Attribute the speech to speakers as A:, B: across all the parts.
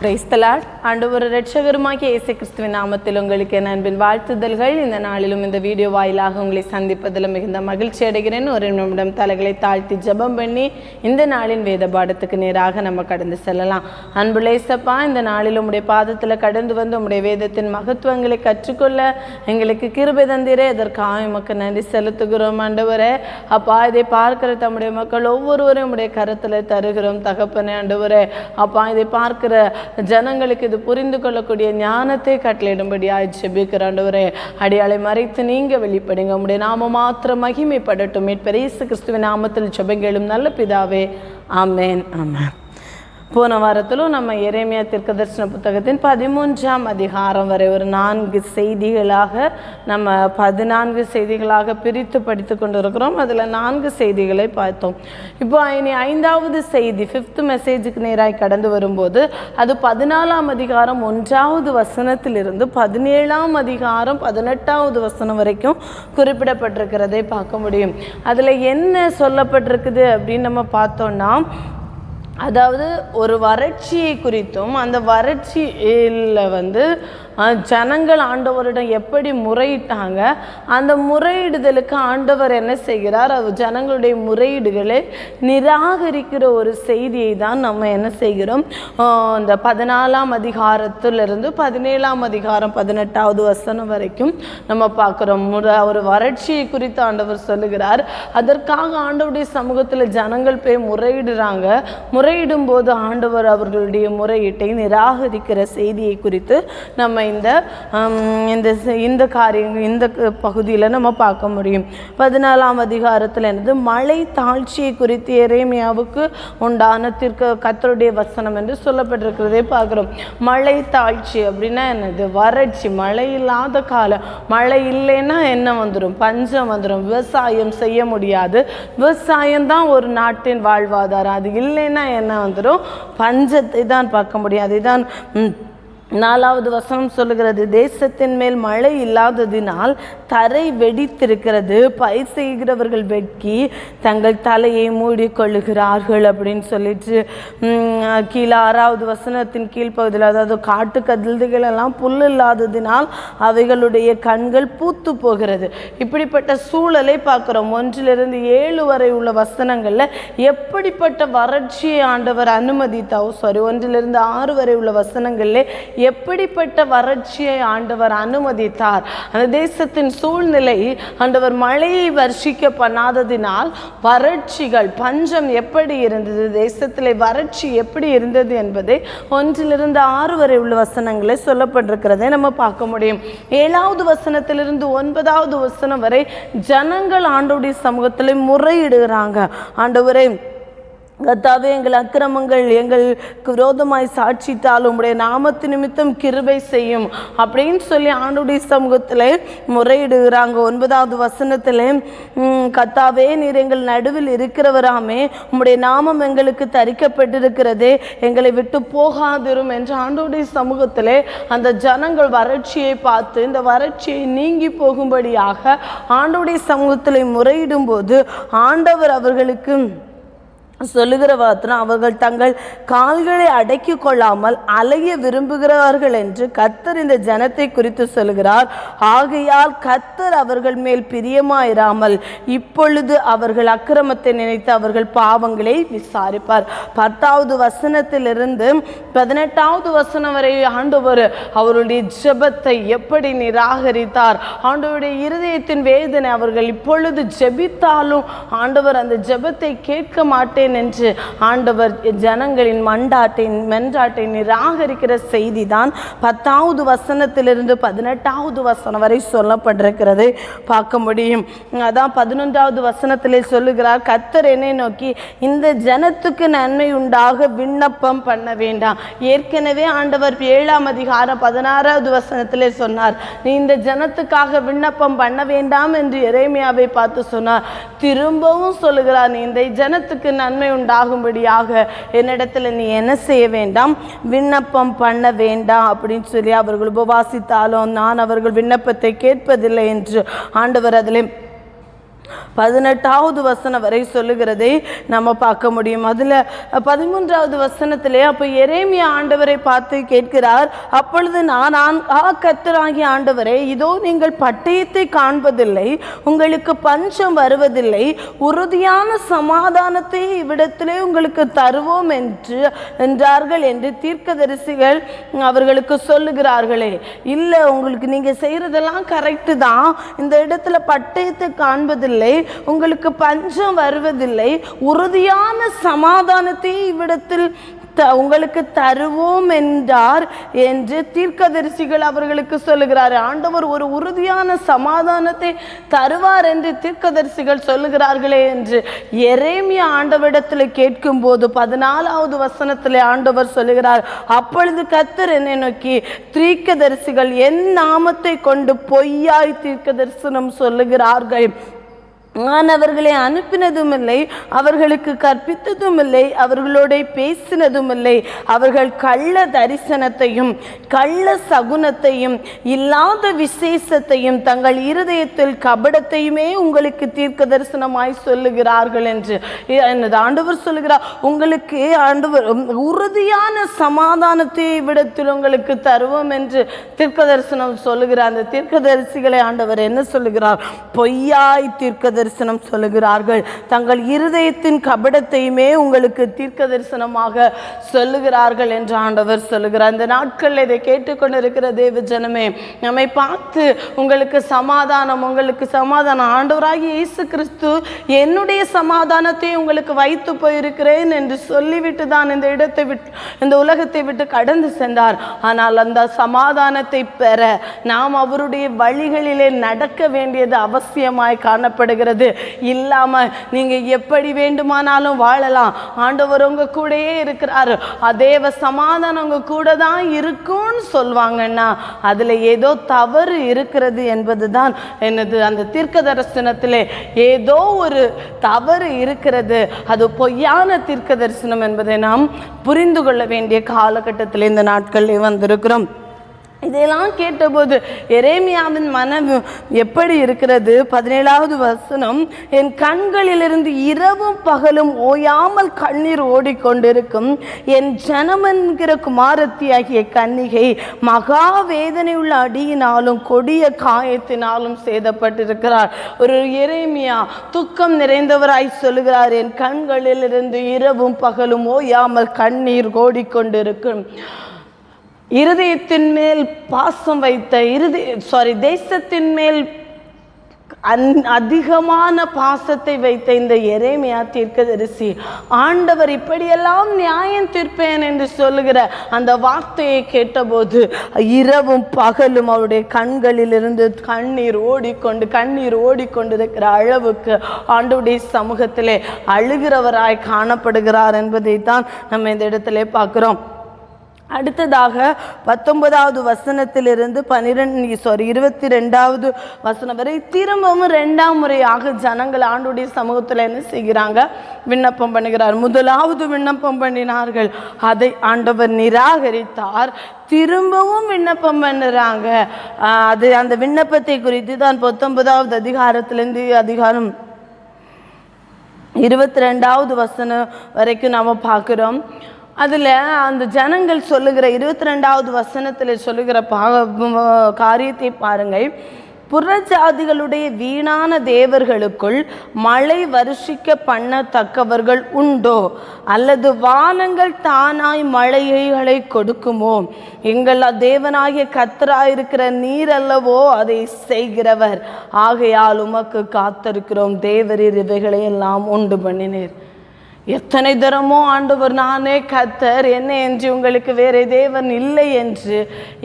A: Praise the Lord. ஆண்டவர் இரட்சகருமாகிய இயேசு கிறிஸ்துவின் நாமத்தில் உங்களுக்கு என் அன்பின் வாழ்த்துதல்கள். இந்த நாளிலும் இந்த வீடியோ வாயிலாக உங்களை சந்திப்பதில் மிகுந்த மகிழ்ச்சி அடைகிறேன். ஒரு நிமிடம் தலைகளை தாழ்த்தி ஜெபம் பண்ணி இந்த நாளின் வேத பாடத்துக்கு நேராக நம்ம கடந்து செல்லலாம். அன்புள்ள இயேசப்பா, இந்த நாளில் உம்முடைய பாதத்தில் கடந்து வந்து உம்முடைய வேதத்தின் மகத்துவங்களை கற்றுக்கொள்ள எங்களுக்கு கிருபை தந்தீரே. இதற்காக உமக்கு நன்றி செலுத்துகிறோம் ஆண்டவரே. அப்பா, இதை பார்க்கிற தம்முடைய மக்கள் ஒவ்வொருவரும் உம்முடைய கருத்தில் தருகிறோம் தகப்பனே. ஆண்டவரே அப்பா, இதை பார்க்கிற ஜனங்களுக்கு இது புரிந்து கொள்ளக்கூடிய ஞானத்தை கட்டளையிடும்படியாய் ஜெபிக்கிற ஆண்டவரே. அடியாளை மறைத்து நீங்க வெளிப்படுங்க. உம்முடைய நாமம் மாத்திரம் மகிமைப்படட்டும். மீட்பர் இயேசு கிறிஸ்துவின் நாமத்தில் ஜெபங்களும் நல்ல பிதாவே, ஆமென் ஆமென். போன வாரத்திலும் நம்ம எரேமியா தீர்க்கதரிசன புத்தகத்தின் 13ஆம் அதிகாரம் வரை ஒரு 4 செய்திகளாக நம்ம 14 செய்திகளாக பிரித்து படித்து கொண்டு இருக்கிறோம். அதில் 4 செய்திகளை பார்த்தோம். இப்போ இனி 5வது செய்தி 5th மெசேஜுக்கு நேராக கடந்து வரும்போது அது 14ஆம் அதிகாரம் 1வது வசனத்திலிருந்து 17ஆம் அதிகாரம் 18வது வசனம் வரைக்கும் குறிப்பிடப்பட்டிருக்கிறதை பார்க்க முடியும். அதில் என்ன சொல்லப்பட்டிருக்குது அப்படின்னு நம்ம பார்த்தோம்னா, அதாவது ஒரு வறட்சியை குறித்தும் அந்த வறட்சியில் ஜனங்கள் ஆண்டவரிடம் எப்படி முறையிட்டாங்க, அந்த முறையிடுதலுக்கு ஆண்டவர் என்ன செய்கிறார், ஜனங்களுடைய முறையீடுகளை நிராகரிக்கிற ஒரு செய்தியை தான் நம்ம என்ன செய்கிறோம், இந்த 14ஆம் அதிகாரத்திலிருந்து 17ஆம் அதிகாரம் 18வது வசனம் வரைக்கும் நம்ம பார்க்குறோம். ஒரு வறட்சியை குறித்து ஆண்டவர் சொல்லுகிறார். அதற்காக ஆண்டவருடைய சமூகத்தில் ஜனங்கள் போய் முறையிடுறாங்க. முறையிடும் போது ஆண்டவர் அவர்களுடைய முறையீட்டை நிராகரிக்கிற செய்தியை குறித்து நம்ம இந்த காரியங்கள் இந்த பகுதியில் நம்ம பார்க்க முடியும். 14ஆம் அதிகாரத்தில் என்னது, மழை தாழ்ச்சியை குறித்து எரேமியாவுக்கு உண்டான கர்த்தருடைய வசனம் என்று சொல்லப்பட்டிருக்கிறதே பார்க்குறோம். மழை தாழ்ச்சி அப்படின்னா என்னது, வறட்சி, மழை இல்லாத காலம். மழை இல்லைன்னா என்ன வந்துடும், பஞ்சம் வந்துடும். விவசாயம் செய்ய முடியாது. விவசாயம்தான் ஒரு நாட்டின் வாழ்வாதாரம். அது இல்லைன்னா என்ன வந்துடும், பஞ்சத்தை தான் பார்க்க முடியாது. இதுதான் 4வது வசனம் சொல்லுகிறது, தேசத்தின் மேல் மழை இல்லாததினால் தரை வெடித்திருக்கிறது, பயிர் செய்கிறவர்கள் வெட்கி தங்கள் தலையை மூடிக்கொள்ளுகிறார்கள் அப்படின்னு சொல்லிட்டு கீழே 6வது வசனத்தின் கீழ்ப்பகுதியில், அதாவது காட்டு கதில்கள் எல்லாம் புல் இல்லாததினால் அவைகளுடைய கண்கள் பூத்து போகிறது. இப்படிப்பட்ட சூழலை பார்க்குறோம். 1லிருந்து 7 வரை உள்ள வசனங்களில் எப்படிப்பட்ட வறட்சியை ஆண்டவர் அனுமதித்தாவோ, 1லிருந்து 6 வரை உள்ள வசனங்களில் எப்படிப்பட்ட வறட்சியை ஆண்டவர் அனுமதித்தார். அந்த தேசத்தின் சூழ்நிலை, ஆண்டவர் மழையை வர்ஷிக்க பண்ணாததினால் வறட்சிகள், பஞ்சம் எப்படி இருந்தது, தேசத்தில் வறட்சி எப்படி இருந்தது என்பதை 1லிருந்து 6 வரை உள்ள வசனங்களை சொல்லப்பட்டிருக்கிறதை நம்ம பார்க்க முடியும். 7வது வசனத்திலிருந்து 9வது வசனம் வரை ஜனங்கள் ஆண்டவருடைய சமூகத்தில் முறையிடுகிறாங்க. ஆண்டவரே, கர்த்தாவே, எங்கள் அக்கிரமங்கள் எங்களுக்கு விரோதமாய் சாட்சித்தாலும் உம்முடைய நாமத்து நிமித்தம் கிருபை செய்யும் அப்படின்னு சொல்லி ஆண்டவருடைய சமூகத்தில் முறையிடுகிறாங்க. 9வது வசனத்தில், கர்த்தாவே, நீர் எங்கள் நடுவில் இருக்கிறவராமே, உம்முடைய நாமம் எங்களுக்கு தரிக்கப்பட்டிருக்கிறதே, எங்களை விட்டு போகாதிரும் என்று ஆண்டவருடைய சமூகத்தில் அந்த ஜனங்கள் வறட்சியை பார்த்து இந்த வறட்சியை நீங்கி போகும்படியாக ஆண்டவருடைய சமூகத்தில் முறையிடும் போது ஆண்டவர் அவர்களுக்கு சொல்லுகிற வார்த்தை, அவர்கள் தங்கள் கால்களை அடக்கி கொள்ளாமல் அலைய விரும்புகிறார்கள் என்று கர்த்தர் இந்த ஜனத்தை குறித்து சொல்கிறார். ஆகையால் கர்த்தர் அவர்கள் மேல் பிரியமாயிராமல் இப்பொழுது அவர்கள் அக்கிரமத்தை நினைத்து அவர்கள் பாவங்களை விசாரிப்பார். 10வது வசனத்திலிருந்து 18வது வசனம் வரை ஆண்டவர் அவருடைய ஜெபத்தை எப்படி நிராகரித்தார், ஆண்டவருடைய இருதயத்தின் வேதனை, அவர்கள் இப்பொழுது ஜெபித்தாலும் ஆண்டவர் அந்த ஜெபத்தை கேட்க மாட்டேன் என்று ஆண்டவர் ஜனங்களின் மென்றாட்டை நிராகரிக்கிற செய்தி தான் 10வது வசனத்திலிருந்து 18வது வசனம் வரை சொல்லப்பட்டிருக்கிறது பார்க்க முடியும். அதான் 11வது வசனத்திலே சொல்லுகிறார், கர்த்தர் என்னை நோக்கி, இந்த ஜனத்துக்கு நன்மை உண்டாக விண்ணப்பம் பண்ண வேண்டாம். ஏற்கனவே ஆண்டவர் 7ஆம் அதிகாரம் 16வது வசனத்திலே சொன்னார், நீ இந்த ஜனத்துக்காக விண்ணப்பம் பண்ண வேண்டாம் என்று எரேமியாவை பார்த்து சொன்னார். திரும்பவும் சொல்லுகிறார், நீ இந்த ஜனத்துக்கு நன்மை உண்டாகும்படியாக என்னிடத்துல நீ என்ன செய்ய வேண்டாம், விண்ணப்பம் பண்ண வேண்டாம் அப்படின்னு சொல்லி, அவர்கள் உபவாசித்தாலும் நான் அவர்கள் விண்ணப்பத்தை கேட்பதில்லை என்று ஆண்டவர் அதிலே 18வது வசனம் வரை சொல்லுகிறதை நம்ம பார்க்க முடியும். அதில் 13வது வசனத்திலே அப்போ எரேமியா ஆண்டவரை பார்த்து கேட்கிறார். அப்பொழுது நான் கர்த்தராகிய ஆண்டவரே, இதோ நீங்கள் பட்டயத்தை காண்பதில்லை, உங்களுக்கு பஞ்சம் வருவதில்லை, உறுதியான சமாதானத்தை இவ்விடத்திலே உங்களுக்கு தருவோம் என்றார்கள் என்று தீர்க்கதரிசிகள் அவர்களுக்கு சொல்லுகிறார்களே. இல்லை, உங்களுக்கு நீங்கள் செய்கிறதெல்லாம் கரெக்டு தான், இந்த இடத்துல பட்டயத்தை காண்பதில்லை, உங்களுக்கு பஞ்சம் வருவதில்லை, உறுதியான சமாதானத்தை இவ்விடத்தில் உங்களுக்கு தருவோம் என்றார் என்று தீர்க்கதரிசிகள் அவர்களுக்கு சொல்லுகிறார். ஆண்டவர் ஒரு உறுதியான சமாதானத்தை தருவார் என்று தீர்க்கதரிசிகள் சொல்லுகிறார்களே என்று எரேமியா ஆண்டவரிடத்தில் கேட்கும் போது 14வது வசனத்தில் ஆண்டவர் சொல்லுகிறார், அப்பொழுது கர்த்தர் என்னை நோக்கி, தீர்க்கதரிசிகள் என் நாமத்தை கொண்டு பொய்யாய் தீர்க்க தரிசனம் சொல்லுகிறார்கள், நான் அவர்களை அனுப்பினதும் இல்லை, அவர்களுக்கு கற்பித்ததும் இல்லை, அவர்களோட பேசினதும் இல்லை, அவர்கள் கள்ள தரிசனத்தையும் கள்ள சகுனத்தையும் இல்லாத விசேஷத்தையும் தங்கள் இருதயத்தில் கபடத்தையுமே உங்களுக்கு தீர்க்க தரிசனமாய் சொல்லுகிறார்கள் என்று ஆண்டவர் சொல்லுகிறார். உங்களுக்கு ஆண்டவர் உறுதியான சமாதானத்தை விடத்தில் உங்களுக்கு தருவோம் என்று தீர்க்க தரிசனம் சொல்லுகிறார். அந்த தீர்க்க தரிசிகளை ஆண்டவர் என்ன சொல்லுகிறார்? பொய்யாய் தீர்க்க தரிசனம் சொல்லுகிறார்கள், தங்கள் இருதயத்தின் கபடத்தையுமே உங்களுக்கு தீர்க்க தரிசனமாக சொல்லுகிறார்கள் என்று ஆண்டவர் சொல்லுகிறார். இந்த நாட்களில் இதை கேட்டுக்கொண்டிருக்கிற தேவ ஜனமே, நம்மை பார்த்து உங்களுக்கு சமாதானம், உங்களுக்கு சமாதானம், ஆண்டவராகிய இயேசு கிறிஸ்து என்னுடைய சமாதானத்தை உங்களுக்கு வைத்து போயிருக்கிறேன் என்று சொல்லிவிட்டு தான் இந்த இடத்தை விட்டு, இந்த உலகத்தை விட்டு கடந்து சென்றார். ஆனால் அந்த சமாதானத்தை பெற நாம் அவருடைய வழிகளிலே நடக்க வேண்டியது அவசியமாய் காணப்படுகிறது. இல்லாம நீங்க எப்படி வேண்டுமானாலும் வாழலாம், ஆண்டவர் உங்க கூடயே இருக்கிறார், அதேவ சமாதானம் உங்க கூட தான் இருக்கும்னு சொல்வாங்கன்னா அதுல ஏதோ தவறு இருக்கிறது என்பதுதான் என்னது. அந்த தீர்க்க தரிசனத்திலே ஏதோ ஒரு தவறு இருக்கிறது, அது பொய்யான தீர்க்க தரிசனம் என்பதை நாம் புரிந்து கொள்ள வேண்டிய காலகட்டத்தில் இந்த நாட்களில் வந்திருக்கிறோம். இதெல்லாம் கேட்டபோது எரேமியாவின் மனம் எப்படி இருக்கிறது? 17வது வசனம், என் கண்களிலிருந்து இரவும் பகலும் ஓயாமல் கண்ணீர் ஓடிக்கொண்டிருக்கும் என் ஜனம் என்கிற குமாரத்தியாகிய கன்னிகை மகா வேதனை உள்ள அடியினாலும் கொடிய காயத்தினாலும் சேதப்பட்டிருக்கிறார். ஒரு எரேமியா துக்கம் நிறைந்தவராய் சொல்லுகிறார், என் கண்களிலிருந்து இரவும் பகலும் ஓயாமல் கண்ணீர் ஓடிக்கொண்டிருக்கும். இருதயத்தின் மேல் பாசம் வைத்த தேசத்தின் மேல் அதிகமான பாசத்தை வைத்த இந்த எரேமியா தீர்க்கதரிசி ஆண்டவர் இப்படியெல்லாம் நியாயம் தீர்ப்பேன் என்று சொல்லுகிற அந்த வார்த்தையை கேட்டபோது இரவும் பகலும் அவருடைய கண்களிலிருந்து கண்ணீர் ஓடிக்கொண்டிருக்கிற அளவுக்கு ஆண்டவருடைய சமூகத்திலே அழுகிறவராய் காணப்படுகிறார் என்பதை தான் நம்ம இந்த இடத்திலே பார்க்கிறோம். அடுத்ததாக 19வது வசனத்திலிருந்து 22வது வசனம் வரை திரும்பவும் 2ஆம் முறையாக ஜனங்கள் ஆண்டுடைய சமூகத்தில் என்ன செய்கிறாங்க? விண்ணப்பம் பண்ணுகிறார். முதலாவது விண்ணப்பம் பண்ணினார்கள், அதை ஆண்டவர் நிராகரித்தார். திரும்பவும் விண்ணப்பம் பண்ணுறாங்க. அந்த விண்ணப்பத்தை குறித்து தான் 19வது அதிகாரத்திலிருந்து அதிகாரம் 22வது வசனம் வரைக்கும் நாம் பார்க்குறோம். அதில் அந்த ஜனங்கள் சொல்லுகிற 22வது வசனத்தில் சொல்லுகிற காரியத்தை பாருங்கள். புறஜாதிகளுடைய வீணான தேவர்களுக்குள் மழை வருஷிக்க பண்ணத்தக்கவர்கள் உண்டோ? அல்லது வானங்கள் தானாய் மழைகளை கொடுக்குமோ? எங்கள் தேவனாகிய கர்த்தராயிருக்கிற நீர் அல்லவோ அதை செய்கிறவர், ஆகையால் உமக்கு காத்திருக்கிறோம், தேவரீர் இவைகளை எல்லாம் உண்டு பண்ணினீர். எத்தனை தரமோ ஆண்டவர் நானே கர்த்தர், என்னை என்று உங்களுக்கு வேறு தேவன் இல்லை என்று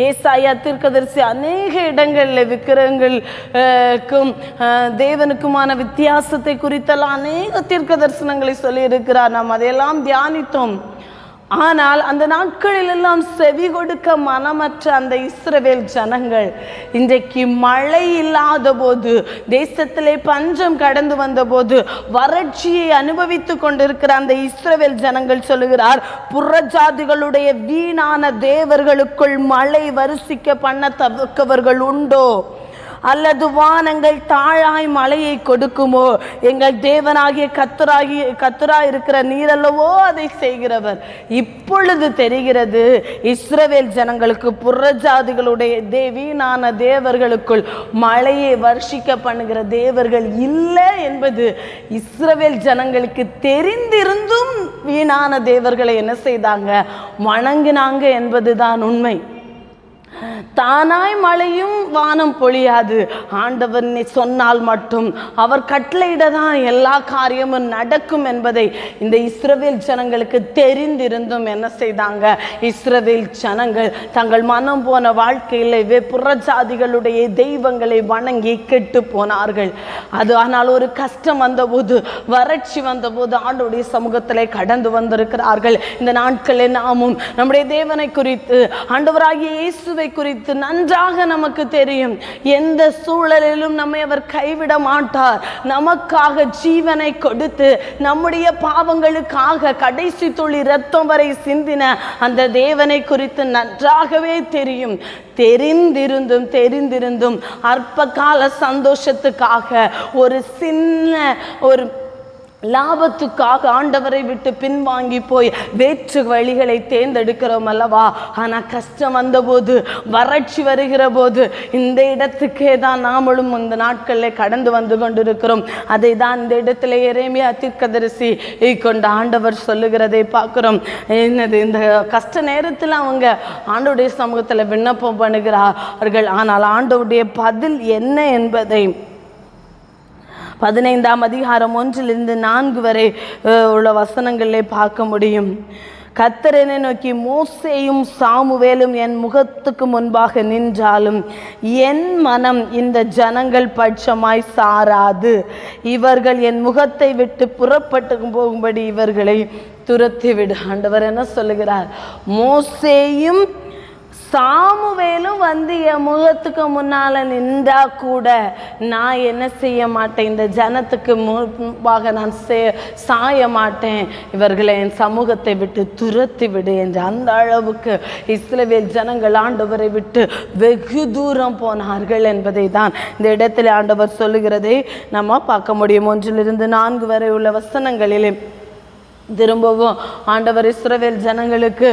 A: ஏசாயா தீர்க்கதரிசி அநேக இடங்களில் விக்கிரகங்களுக்கும் தேவனுக்குமான வித்தியாசத்தை குறித்தெல்லாம் அநேக தீர்க்க தரிசனங்களை சொல்லியிருக்கிறார். நாம் அதையெல்லாம் தியானித்தோம். ஆனால் அந்த நாட்களிலெல்லாம் செவி கொடுக்க மனமற்ற அந்த இஸ்ரவேல் ஜனங்கள் இன்றைக்கு மழை இல்லாத போது, தேசத்திலே பஞ்சம் கடந்து வந்த போது, வறட்சியை அனுபவித்து கொண்டிருக்கிற அந்த இஸ்ரவேல் ஜனங்கள் சொல்லுகிறார், புறஜாதிகளுடைய வீணான தேவர்களுக்குள் மழை வருஷிக்க பண்ணத்தக்கவர்கள் உண்டோ? அல்லது வானங்கள் தாழாய் மழையை கொடுக்குமோ? எங்கள் தேவனாகிய கர்த்தராய் இருக்கிற நீரல்லவோ அதை செய்கிறவர். இப்பொழுது தெரிகிறது, இஸ்ரவேல் ஜனங்களுக்கு புறஜாதிகளுடைய வீணான தேவர்களுக்குள் மழையை வர்ஷிக்க பண்ணுகிற தேவர்கள் இல்லை என்பது இஸ்ரவேல் ஜனங்களுக்கு தெரிந்திருந்தும் வீணான தேவர்களை என்ன செய்தாங்க? வணங்கினாங்க என்பதுதான் உண்மை. தானாய் மழையும் வானம் பொழியாது. ஆண்டவர் சொன்னால் மட்டும், அவர் கட்டளையிட தான் எல்லா காரியமும் நடக்கும் என்பதை இந்த இஸ்ரவேல் ஜனங்களுக்கு தெரிந்திருந்தும் என்ன செய்தாங்க? இஸ்ரவேல் ஜனங்கள் தங்கள் மனம் போன வாழ்க்கையில் புறஜாதிகளுடைய தெய்வங்களை வணங்கி கெட்டு போனார்கள். அது ஆனால் ஒரு கஷ்டம் வந்தபோது, வறட்சி வந்தபோது ஆண்டவருடைய சமூகத்திலே கடந்து வந்திருக்கிறார்கள். இந்த நாட்களில் நாமும் நம்முடைய தேவனை குறித்து, ஆண்டவராகிய இயேசுவை குறித்து நன்றாக நமக்கு தெரியும். எந்த சூழலிலும் நம்மை அவர் கைவிட மாட்டார். நமக்காக ஜீவனை கொடுத்து நம்முடைய பாவங்களுக்காக கடைசி துளி இரத்தம் வரை சிந்தின அந்த தேவனை குறித்து நன்றாகவே தெரியும். தெரிந்திருந்தும் அற்ப கால சந்தோஷத்துக்காக, ஒரு சின்ன ஒரு லாபத்துக்காக ஆண்டவரை விட்டு பின்வாங்கி போய் வேற்று வழிகளை தேர்ந்தெடுக்கிறோம் அல்லவா? ஆனால் கஷ்டம் வந்தபோது, வறட்சி வருகிற போது, இந்த இடத்துக்கே தான் நாமளும் இந்த நாட்களில் கடந்து வந்து கொண்டிருக்கிறோம். அதை தான் இந்த இடத்துல எரேமியா தீர்க்கதரிசி கொண்ட ஆண்டவர் சொல்லுகிறதை பார்க்கிறோம். என்னது, இந்த கஷ்ட நேரத்தில் அவங்க ஆண்டவருடைய சமூகத்தில் விண்ணப்பம் பண்ணுகிறார்கள். ஆனால் ஆண்டவருடைய பதில் என்ன என்பதை 15ஆம் அதிகாரம் 1-4 வரை உள்ள வசனங்களிலே பார்க்க முடியும். கர்த்தர் என்னை நோக்கி, மோசேயும் சாமுவேலும் என் முகத்துக்கு முன்பாக நின்றாலும் என் மனம் இந்த ஜனங்கள் பட்சமாய் சாராது. இவர்கள் என் முகத்தை விட்டு புறப்பட்டு போகும்படி இவர்களை துரத்தி விடு. ஆண்டவர் என்ன சொல்லுகிறார்? மோசேயும் சாமுவேலும் வந்து என் முகத்துக்கு முன்னால் நின்றா கூட நான் என்ன செய்ய மாட்டேன், இந்த ஜனத்துக்கு முன்பாக நான் சாய மாட்டேன், இவர்களை என் சமூகத்தை விட்டு துரத்தி விடு என்று அந்த அளவுக்கு இஸ்ரவேல் ஜனங்கள் ஆண்டவரை விட்டு வெகு தூரம் போனார்கள் என்பதை தான் இந்த இடத்துல ஆண்டவர் சொல்லுகிறதை நம்ம பார்க்க முடியும். 1-4 வரை உள்ள வசனங்களிலே திரும்பவும் ஆண்டவர் இஸ்ரவேல் ஜனங்களுக்கு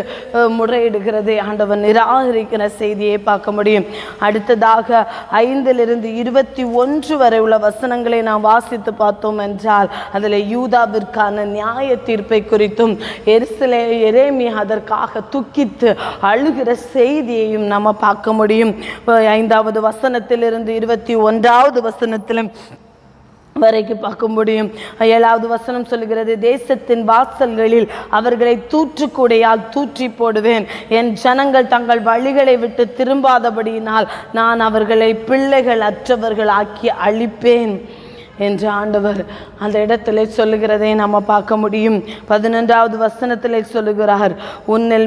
A: முறையிடுகிறதை ஆண்டவர் நிராகரிக்கிற செய்தியை பார்க்க முடியும். அடுத்ததாக 5-21 வரை உள்ள வசனங்களை நாம் வாசித்து பார்த்தோம் என்றால், அதில் யூதாவிற்கான நியாய தீர்ப்பை குறித்தும் எரேமியா அதற்காக துக்கித்து அழுகிற செய்தியையும் நம்ம பார்க்க முடியும். 5வது வசனத்திலிருந்து 21வது வசனத்திலும் வரைக்கும் பார்க்க முடியும். 7வது வசனம் சொல்லுகிறது, தேசத்தின் வாசல்களில் அவர்களை தூற்றுக்கூடையால் தூற்றி போடுவேன். என் ஜனங்கள் தங்கள் வழிகளை விட்டு திரும்பாதபடியினால் நான் அவர்களை பிள்ளைகள் அற்றவர்கள் ஆக்கி அழிப்பேன் என்று ஆண்டவர் அந்த இடத்துல சொல்லுகிறதை நம்ம பார்க்க முடியும். 11வது வசனத்தில் சொல்லுகிறார், உன்னில்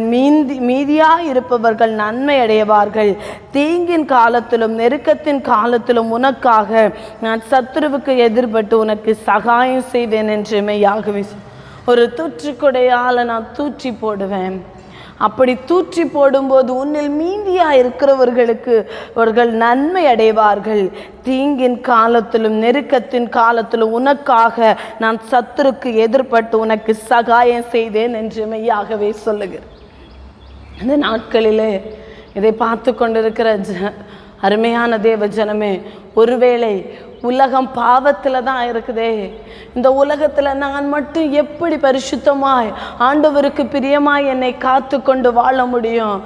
A: மீதியாக இருப்பவர்கள் நன்மை அடைவார்கள். தீங்கின் காலத்திலும் நெருக்கத்தின் காலத்திலும் உனக்காக நான் சத்துருவுக்கு எதிர்பட்டு உனக்கு சகாயம் செய்வேன் என்று மெய்யாகவே. ஒரு தூற்றுக்குடையால் நான் தூற்றி போடுவேன். அப்படி தூற்றி போடும்போது உன்னில் மீதியாக இருக்கிறவர்களுக்கு அவர்கள் நன்மை அடைவார்கள். தீங்கின் காலத்திலும் நெருக்கத்தின் காலத்திலும் உனக்காக நான் சத்துருக்கு எதிர்பட்டு உனக்கு சகாயம் செய்தேன் என்று மெய்யாகவே சொல்லுகிறேன். அந்த நாட்களிலே இதை பார்த்து கொண்டிருக்கிற அருமையான தேவ ஜனமே, ஒருவேளை உலகம் பாவத்தில் தான் இருக்குதே, இந்த உலகத்தில் நான் மட்டும் எப்படி பரிசுத்தமாய் ஆண்டவருக்கு பிரியமாய் என்னை காத்து கொண்டு வாழ முடியும்?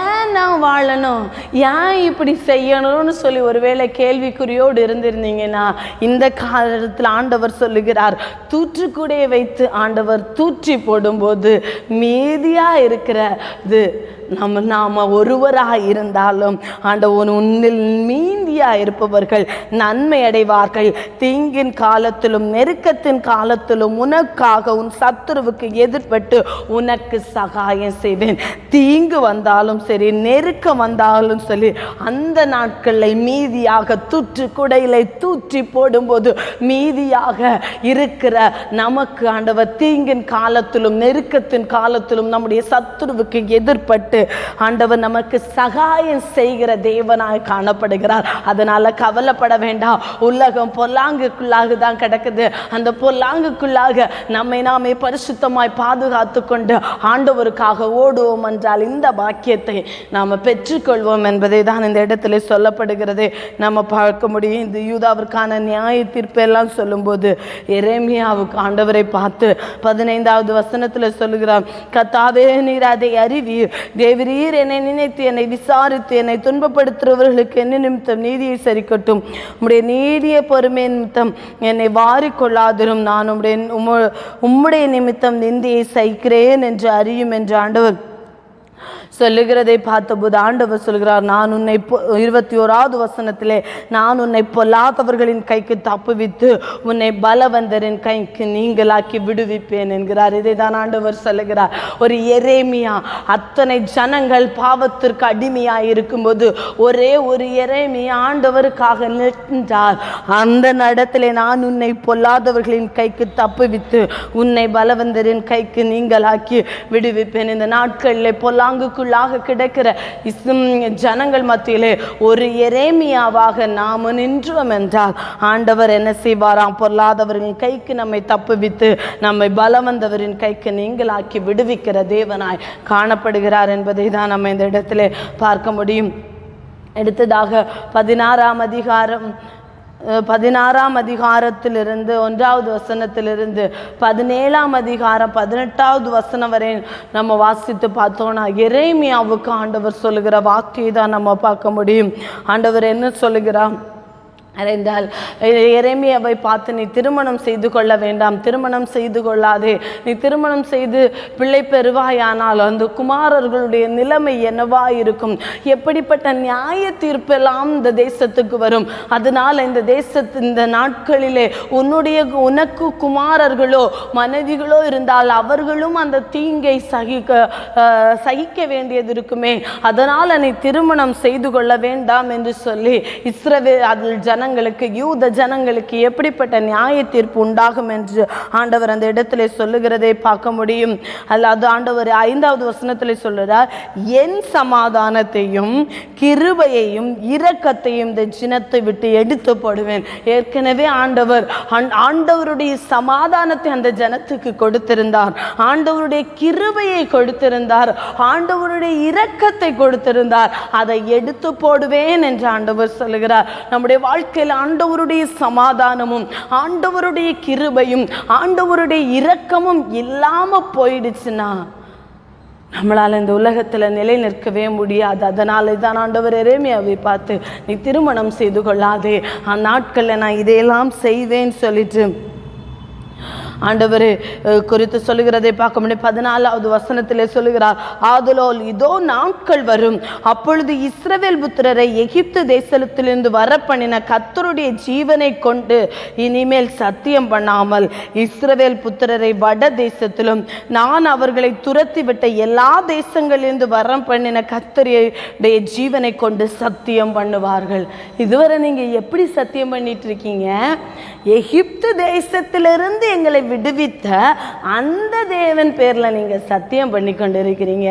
A: ஏன் நான் வாழணும், ஏன் இப்படி செய்யணும்னு சொல்லி ஒருவேளை கேள்விக்குறியோடு இருந்திருந்தீங்கன்னா, இந்த காலத்தில் ஆண்டவர் சொல்லுகிறார், தூற்றுக்கூடையை வைத்து ஆண்டவர் தூற்றி போடும்போது மீதியாக இருக்கிறது நாம் ஒருவராக இருந்தாலும் ஆண்டவர் உன்னில் மீதியாக இருப்பவர்கள் நன்மை அடைவார்கள். தீங்கின் காலத்திலும் நெருக்கத்தின் காலத்திலும் உனக்காக உன் சத்துருவுக்கு எதிர்பட்டு உனக்கு சகாயம் செய்வேன். தீங்கு வந்தாலும் சரி, நெருக்கம் வந்தாலும் சரி, அந்த நாட்களில் மீதியாக தூற்றுக்குடையிலை தூற்றி போடும்போது மீதியாக இருக்கிற நமக்கு ஆண்டவர் தீங்கின் காலத்திலும் நெருக்கத்தின் காலத்திலும் நம்முடைய சத்துருவுக்கு எதிர்பட்டு ஆண்டவர் நமக்கு சகாயம் செய்கிற தேவனாய் காணப்படுகிறார். அதனால கவலைப்பட வேண்டாம். உலகம் பொல்லாங்குக்குள்ளாக தான் கிடக்குது. அந்த பொல்லாங்குக்குள்ளாக நம்மை நாமே பரிசுத்தமாய் பாதுகாத்து கொண்டு ஆண்டவருக்காக ஓடுவோம் என்றால் இந்த பாக்கியத்தை நாம் பெற்றுக்கொள்வோம் என்பதை தான் இந்த இடத்துல சொல்லப்படுகிறது. நம்ம பார்க்க முடியும். இந்த யூதாவிற்கான நியாய தீர்ப்பெல்லாம் சொல்லும்போது எரேமியாவுக்கு ஆண்டவரை பார்த்து 15வது வசனத்தில் சொல்லுகிறார், கர்த்தாவே நீர் அதை அறிவீர். தேவரீர் என்னை நினைத்து என்னை விசாரித்து என்னை துன்பப்படுத்துகிறவர்களுக்கு என்ன நிமித்தம் நீதியை சரிக்கட்டும். உம்முடைய நீதிய பொறுமை நிமித்தம் என்னை வாரிக்கொள்ளாதிரும். நான் உம்முடைய நிமித்தம் நிந்தையை சகிக்கிறேன் என்று அறியும் என்று ஆண்டவர் சொல்லுகிறதை பார்த்தபோது ஆண்டவர் சொல்கிறார், நான் உன்னை 21வது வசனத்திலே நான் உன்னை பொல்லாதவர்களின் கைக்கு தப்புவித்து உன்னை பலவந்தரின் கைக்கு நீங்களாக்கி விடுவிப்பேன் என்கிறார். இதை தான் ஆண்டவர் சொல்லுகிறார். ஒரு எரேமியா அத்தனை ஜனங்கள் பாவத்திற்கு அடிமையாக இருக்கும்போது ஒரே ஒரு எரேமியா ஆண்டவருக்காக நின்றார். அந்த நடத்திலே நான் உன்னை பொல்லாதவர்களின் கைக்கு தப்புவித்து உன்னை பலவந்தரின் கைக்கு நீங்களாக்கி விடுவிப்பேன். இந்த நாட்களிலே பொல்லாங்குக்குள்ளாக கிடக்கிற ஜனங்கள் மத்தியிலே ஒரு எரேமியாவாக நாம் நின்றோம் என்றால் ஆண்டவர் என்ன செய்வாராம்? பொல்லாதவரின் கைக்கு நம்மை தப்புவித்து நம்மை பலவந்தவரின் கைக்கு நீங்களாக்கி விடுவிக்கிற தேவனாய் காணப்படுகிறார் என்பதை தான் நம்ம இந்த இடத்துல பார்க்க முடியும். அடுத்ததாக 16ஆம் அதிகாரத்திலிருந்து 1வது வசனத்திலிருந்து 17ஆம் அதிகாரம் 18வது வசனம் வரை நம்ம வாசித்து பார்த்தோம்னா எரேமியாவுக்கு ஆண்டவர் சொல்லுகிற வார்த்தையை தான் நம்ம பார்க்க முடியும். ஆண்டவர் என்ன சொல்லுகிறார் என்றால், எரேமியாவை பார்த்து நீ திருமணம் செய்து கொள்ள வேண்டாம், திருமணம் செய்து கொள்ளாதே, நீ திருமணம் செய்து பிள்ளை பெறுவாயானால் அந்த குமாரர்களுடைய நிலைமை என்னவா இருக்கும், எப்படிப்பட்ட நியாய தீர்ப்பெல்லாம் இந்த தேசத்துக்கு வரும். அதனால் இந்த நாட்களிலே உனக்கு குமாரர்களோ மனைவிகளோ இருந்தால் அவர்களும் அந்த தீங்கை சகிக்க வேண்டியது இருக்குமே, அதனால் நீ திருமணம் செய்து கொள்ள வேண்டாம் என்று சொல்லி இஸ்ரவேல் ஜனங்களுக்கு, யூத ஜனங்களுக்கு எப்படிப்பட்ட நியாய தீர்ப்பு உண்டாகும் என்று ஆண்டவர் அந்த இடத்துல சொல்லுகிறதை பார்க்க முடியும். அது ஆண்டவர் 5வது வசனத்தில் சொல்லுறார், என் சமாதானத்தையும் கிருபையையும் இரக்கத்தையும் இந்த ஜனத்தை விட்டு எடுத்து போடுவேன். ஏற்கனவே ஆண்டவருடைய சமாதானத்தை அந்த ஜனத்துக்கு கொடுத்திருந்தார், ஆண்டவருடைய கிருபையை கொடுத்திருந்தார், ஆண்டவருடைய இரக்கத்தை கொடுத்திருந்தார். அதை எடுத்து போடுவேன் என்று ஆண்டவர் சொல்லுகிறார். நம்முடைய வாழ்க்கையில் ஆண்டவருடைய சமாதானமும் ஆண்டவருடைய கிருபையும் ஆண்டவருடைய இரக்கமும் இல்லாம போயிடுச்சுன்னா நம்மளால் இந்த உலகத்தில் நிலை நிற்கவே முடியாது. அதனால தான் ஆண்டவர் எரேமியாவை பார்த்து நீ திருமணம் செய்து கொள்ளாதே, அந்நாட்களில் நான் இதையெல்லாம் செய்வேன்னு சொல்லிட்டு ஆண்டவர் குறித்து சொல்லுகிறதை பார்க்க முடியும். 14வது வசனத்திலே சொல்லுகிறார், ஆதலால் இதோ நாட்கள் வரும், அப்பொழுது இஸ்ரவேல் புத்திரரை எகிப்து தேசத்திலிருந்து வரப்பண்ணின கர்த்தருடைய ஜீவனை கொண்டு இனிமேல் சத்தியம் பண்ணாமல் இஸ்ரவேல் புத்திரரை வட தேசத்திலும் நான் அவர்களை துரத்திவிட்ட எல்லா தேசங்களிலிருந்து வரம் பண்ணின கர்த்தருடைய ஜீவனை கொண்டு சத்தியம் பண்ணுவார்கள். இதுவரை நீங்க எப்படி சத்தியம் பண்ணிட்டு இருக்கீங்க? எகிப்து தேசத்திலிருந்து எங்களை விடுவித்த அந்த தேவன் பேர்ல நீங்க சத்தியம் பண்ணி கொண்டு இருக்கிறீங்க.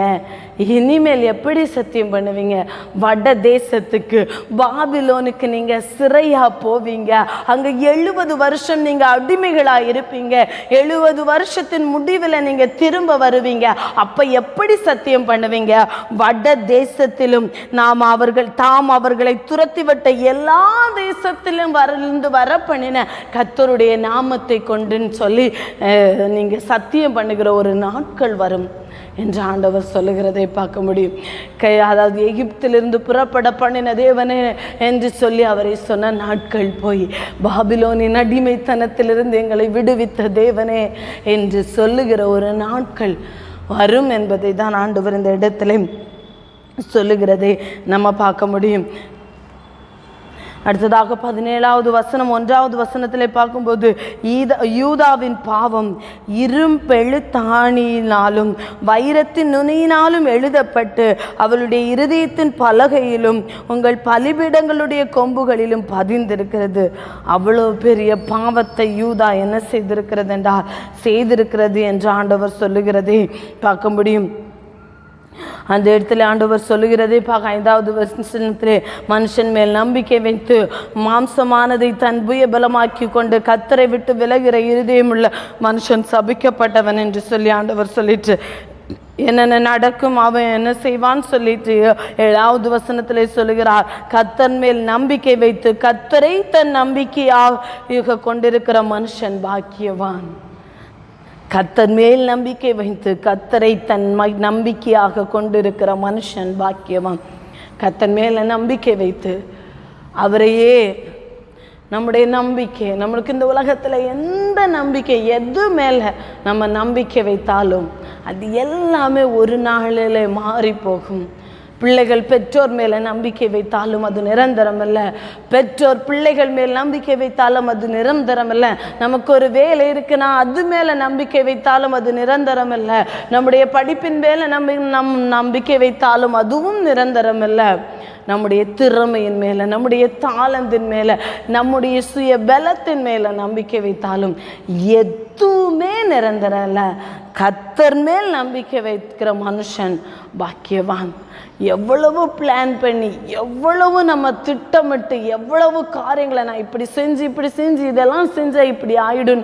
A: இனிமேல் எப்படி சத்தியம் பண்ணுவீங்க? வட தேசத்துக்கு பாபிலோனுக்கு நீங்க சிறையா போவீங்க. அங்க 70 வருஷம் நீங்க அடிமைகளா இருப்பீங்க. 70 வருஷத்தின் முடிவில் நீங்க திரும்ப வருவீங்க. அப்ப எப்படி சத்தியம் பண்ணுவீங்க? வட தேசத்திலும் தாம் அவர்களை துரத்திவிட்ட எல்லா தேசத்திலும் வர பண்ணின கர்த்தருடைய நாமத்தை கொண்டுன்னு சொல்லி நீங்க சத்தியம் பண்ணுகிற ஒரு நாட்கள் வரும் என்று ஆண்டவர் சொல்லுகிறதை பார்க்க முடியும். அதாவது எகிப்திலிருந்து புறப்பட பண்ணின தேவனே என்று சொல்லி அவரை சொன்ன நாட்கள் போய் பாபிலோனின் அடிமைத்தனத்திலிருந்து எங்களை விடுவித்த தேவனே என்று சொல்லுகிற ஒரு நாட்கள் வரும் என்பதை தான் ஆண்டவர் இந்த இடத்துல சொல்லுகிறதை நம்ம பார்க்க முடியும். அடுத்ததாக 17வது வசனம் 1வது வசனத்திலே பார்க்கும்போது யூதாவின் பாவம் இரும்பெழுத்தாணியினாலும் வைரத்தின் நுனியினாலும் எழுதப்பட்டு அவளுடைய இருதயத்தின் பலகையிலும் உங்கள் பலிபீடங்களுடைய கொம்புகளிலும் பதிந்திருக்கிறது. அவ்வளோ பெரிய பாவத்தை யூதா என்ன செய்திருக்கிறது என்று ஆண்டவர் சொல்லுகிறதை பார்க்க முடியும். அந்த இடத்துல ஆண்டவர் சொல்லுகிறதே பார்க்க 5வது வசனத்திலே, மனுஷன் மேல் நம்பிக்கை வைத்து மாம்சமானதை தன் புயபலமாக்கி கொண்டு கர்த்தரை விட்டு விலகிற இருதயமுள்ள மனுஷன் சபிக்கப்பட்டவன் என்று சொல்லி ஆண்டவர் சொல்லிட்டு என்னென்ன நடக்கும், அவன் என்ன செய்வான்னு சொல்லிட்டு 7வது வசனத்திலே சொல்லுகிறார், கர்த்தர் மேல் நம்பிக்கை வைத்து கர்த்தரை தன் நம்பிக்கையாக கொண்டிருக்கிற மனுஷன் பாக்கியவான். கர்த்தர் மேல் நம்பிக்கை வைத்து கர்த்தரை தன் நம்பிக்கையாக கொண்டிருக்கிற மனுஷன் பாக்கியவான். கர்த்தர் மேல நம்பிக்கை வைத்து அவரையே நம்முடைய நம்பிக்கை, நம்மளுக்கு இந்த உலகத்தில் எந்த நம்பிக்கை எது மேலே நம்ம நம்பிக்கை வைத்தாலும் அது எல்லாமே ஒரு நாளில் மாறி போகும். பிள்ளைகள் பெற்றோர் மேலே நம்பிக்கை வைத்தாலும் அது நிரந்தரம் அல்ல. பெற்றோர் பிள்ளைகள் மேல் நம்பிக்கை வைத்தாலும் அது நிரந்தரம் அல்ல. நமக்கு ஒரு வேலை இருக்குன்னா அது மேலே நம்பிக்கை வைத்தாலும் அது நிரந்தரம் அல்ல. நம்முடைய படிப்பின் மேலே நம்பிக்கை வைத்தாலும் அதுவும் நிரந்தரம் அல்ல. நம்முடைய திறமையின் மேலே, நம்முடைய தாளந்தின் மேலே, நம்முடைய சுய பலத்தின் மேலே நம்பிக்கை வைத்தாலும் எதுவுமே நிரந்தரம் இல்லை. கர்த்தர் மேல் நம்பிக்கை வைக்கிற மனுஷன் பாக்கியவான். எவ்வளவு பிளான் பண்ணி, எவ்வளவு நம்ம திட்டமிட்டு, எவ்வளவு காரியங்களை நான் இப்படி செஞ்சு இதெல்லாம் செஞ்சால் இப்படி ஆயிடும்,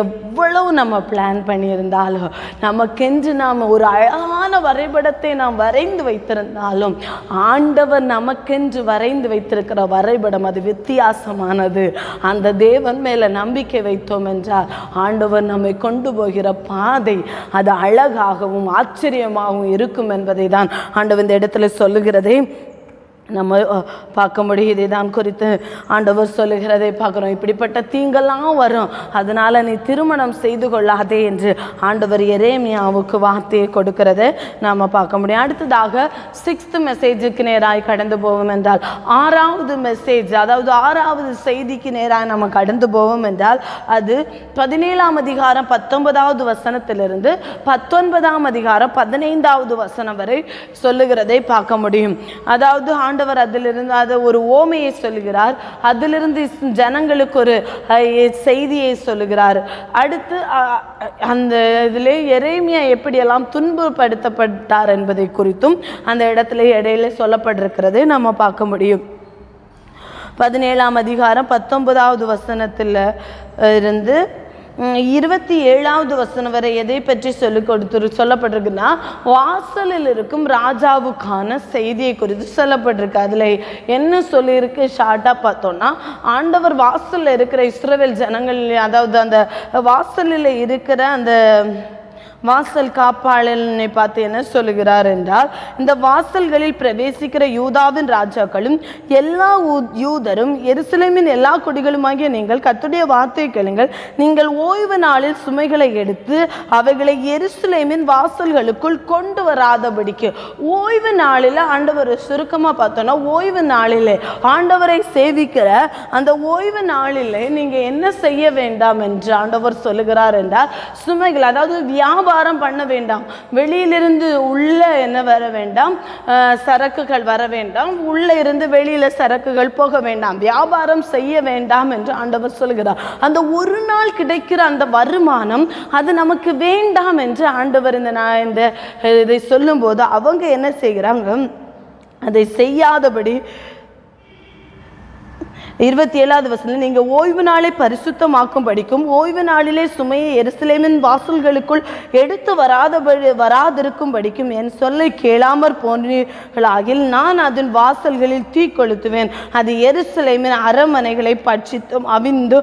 A: எவ்வளவு நம்ம பிளான் பண்ணியிருந்தாலும், நமக்கென்று நாம் ஒரு அழகான வரைபடத்தை நாம் வரைந்து வைத்திருந்தாலும், ஆண்டவர் நமக்கென்று வரைந்து வைத்திருக்கிற வரைபடம் அது வித்தியாசமானது. அந்த தேவன் மேலே நம்பிக்கை வைத்தோம் என்றால் ஆண்டவர் நம்மை கொண்டு போகிற பாதை அது அழகாகவும் ஆச்சரியமாகவும் இருக்கும் என்பதை தான் ஆண்டவர் இந்த இடத்துல சொல்லுகிறதே நம்ம பார்க்க முடியும். இதை தான் குறித்து ஆண்டவர் சொல்லுகிறதை பார்க்குறோம். இப்படிப்பட்ட தீங்கெல்லாம் வரும், அதனால் நீ திருமணம் செய்து கொள்ளாதே என்று ஆண்டவர் எரேமியாவுக்கு வார்த்தையை கொடுக்கிறத நாம் பார்க்க முடியும். அடுத்ததாக 6th மெசேஜுக்கு நேராக கடந்து போவோம் என்றால், 6வது மெசேஜ், அதாவது 6வது செய்திக்கு நேராக நம்ம கடந்து போவோம் என்றால் அது 17ஆம் அதிகாரம் 19வது வசனத்திலிருந்து 19ஆம் அதிகாரம் 15வது வசனம் வரை சொல்லுகிறதை பார்க்க முடியும். அதாவது ஆண்டவர் அதிலிருந்து அது ஒரு ஓமையை சொல்லுகிறார், அதிலிருந்து ஜனங்களுக்கு ஒரு செய்தியை சொல்லுகிறார். அடுத்து அந்த இதிலே எரேமியா எப்படியெல்லாம் துன்பப்படுத்தப்பட்டார் என்பதை குறித்தும் அந்த இடத்துல இடையில சொல்லப்பட்டிருக்கிறது நம்ம பார்க்க முடியும். 17ஆம் அதிகாரம் 19வது வசனத்தில் இருந்து 27வது வசனம் வரை எதை பற்றி சொல்லப்பட்டிருக்குன்னா, வாசலில் இருக்கும் ராஜாவுக்கான செய்தியை குறித்து சொல்லப்பட்டிருக்கு. அதில் என்ன சொல்லியிருக்கு ஷார்ட்டாக பார்த்தோன்னா, ஆண்டவர் வாசலில் இருக்கிற இஸ்ரவேல் ஜனங்கள், அதாவது அந்த வாசலில் இருக்கிற அந்த வாசல் காப்பாளனை பார்த்து என்ன சொல்லுகிறார் என்றால், இந்த வாசல்களில் பிரவேசிக்கிற யூதாவின் ராஜாக்களும் எல்லா யூதரும் எருசலேமின் எல்லா குடிகளுமாகிய நீங்கள் கர்த்தருடைய வார்த்தையை கேளுங்கள். நீங்கள் ஓய்வு நாளில் சுமைகளை எடுத்து அவைகளை எருசலேமின் வாசல்களுக்குள் கொண்டு வராதபடிக்கு. ஓய்வு நாளில் ஆண்டவர் சுருக்கமாக பார்த்தோன்னா, ஓய்வு நாளிலே ஆண்டவரை சேவிக்கிற அந்த ஓய்வு நாளிலே நீங்கள் என்ன செய்ய வேண்டாம் என்று ஆண்டவர் சொல்லுகிறார் என்றால், சுமைகள், அதாவது வியாபாரம் பண்ண வேண்டாம், வெளியிலிருந்து உள்ள என்ன வர வேண்டாம், சரக்குகள் வர வேண்டாம், உள்ள இருந்து வெளியில சரக்குகள் போக வேண்டாம், வியாபாரம் செய்ய வேண்டாம் என்று ஆண்டவர் சொல்கிறார். அந்த ஒரு நாள் கிடைக்கிற அந்த வருமானம் அது நமக்கு வேண்டாம் என்று ஆண்டவர் இதை சொல்லும் போது அவங்க என்ன செய்கிறாங்க, அதை செய்யாதபடி 27வது வசனம், நீங்கள் ஓய்வு நாளை பரிசுத்தமாக்கும் படிக்கும் ஓய்வு நாளிலே சுமையை எருசலேமின் வாசல்களுக்குள் எடுத்து வராதிருக்கும் படிக்கும் என் சொல்லை கேளாமற் போனீர்களாகில் நான் அதன் வாசல்களில் தீ கொளுத்துவேன், அது எருசலேமின் அரண்மனைகளை பட்சித்தும் அவிந்து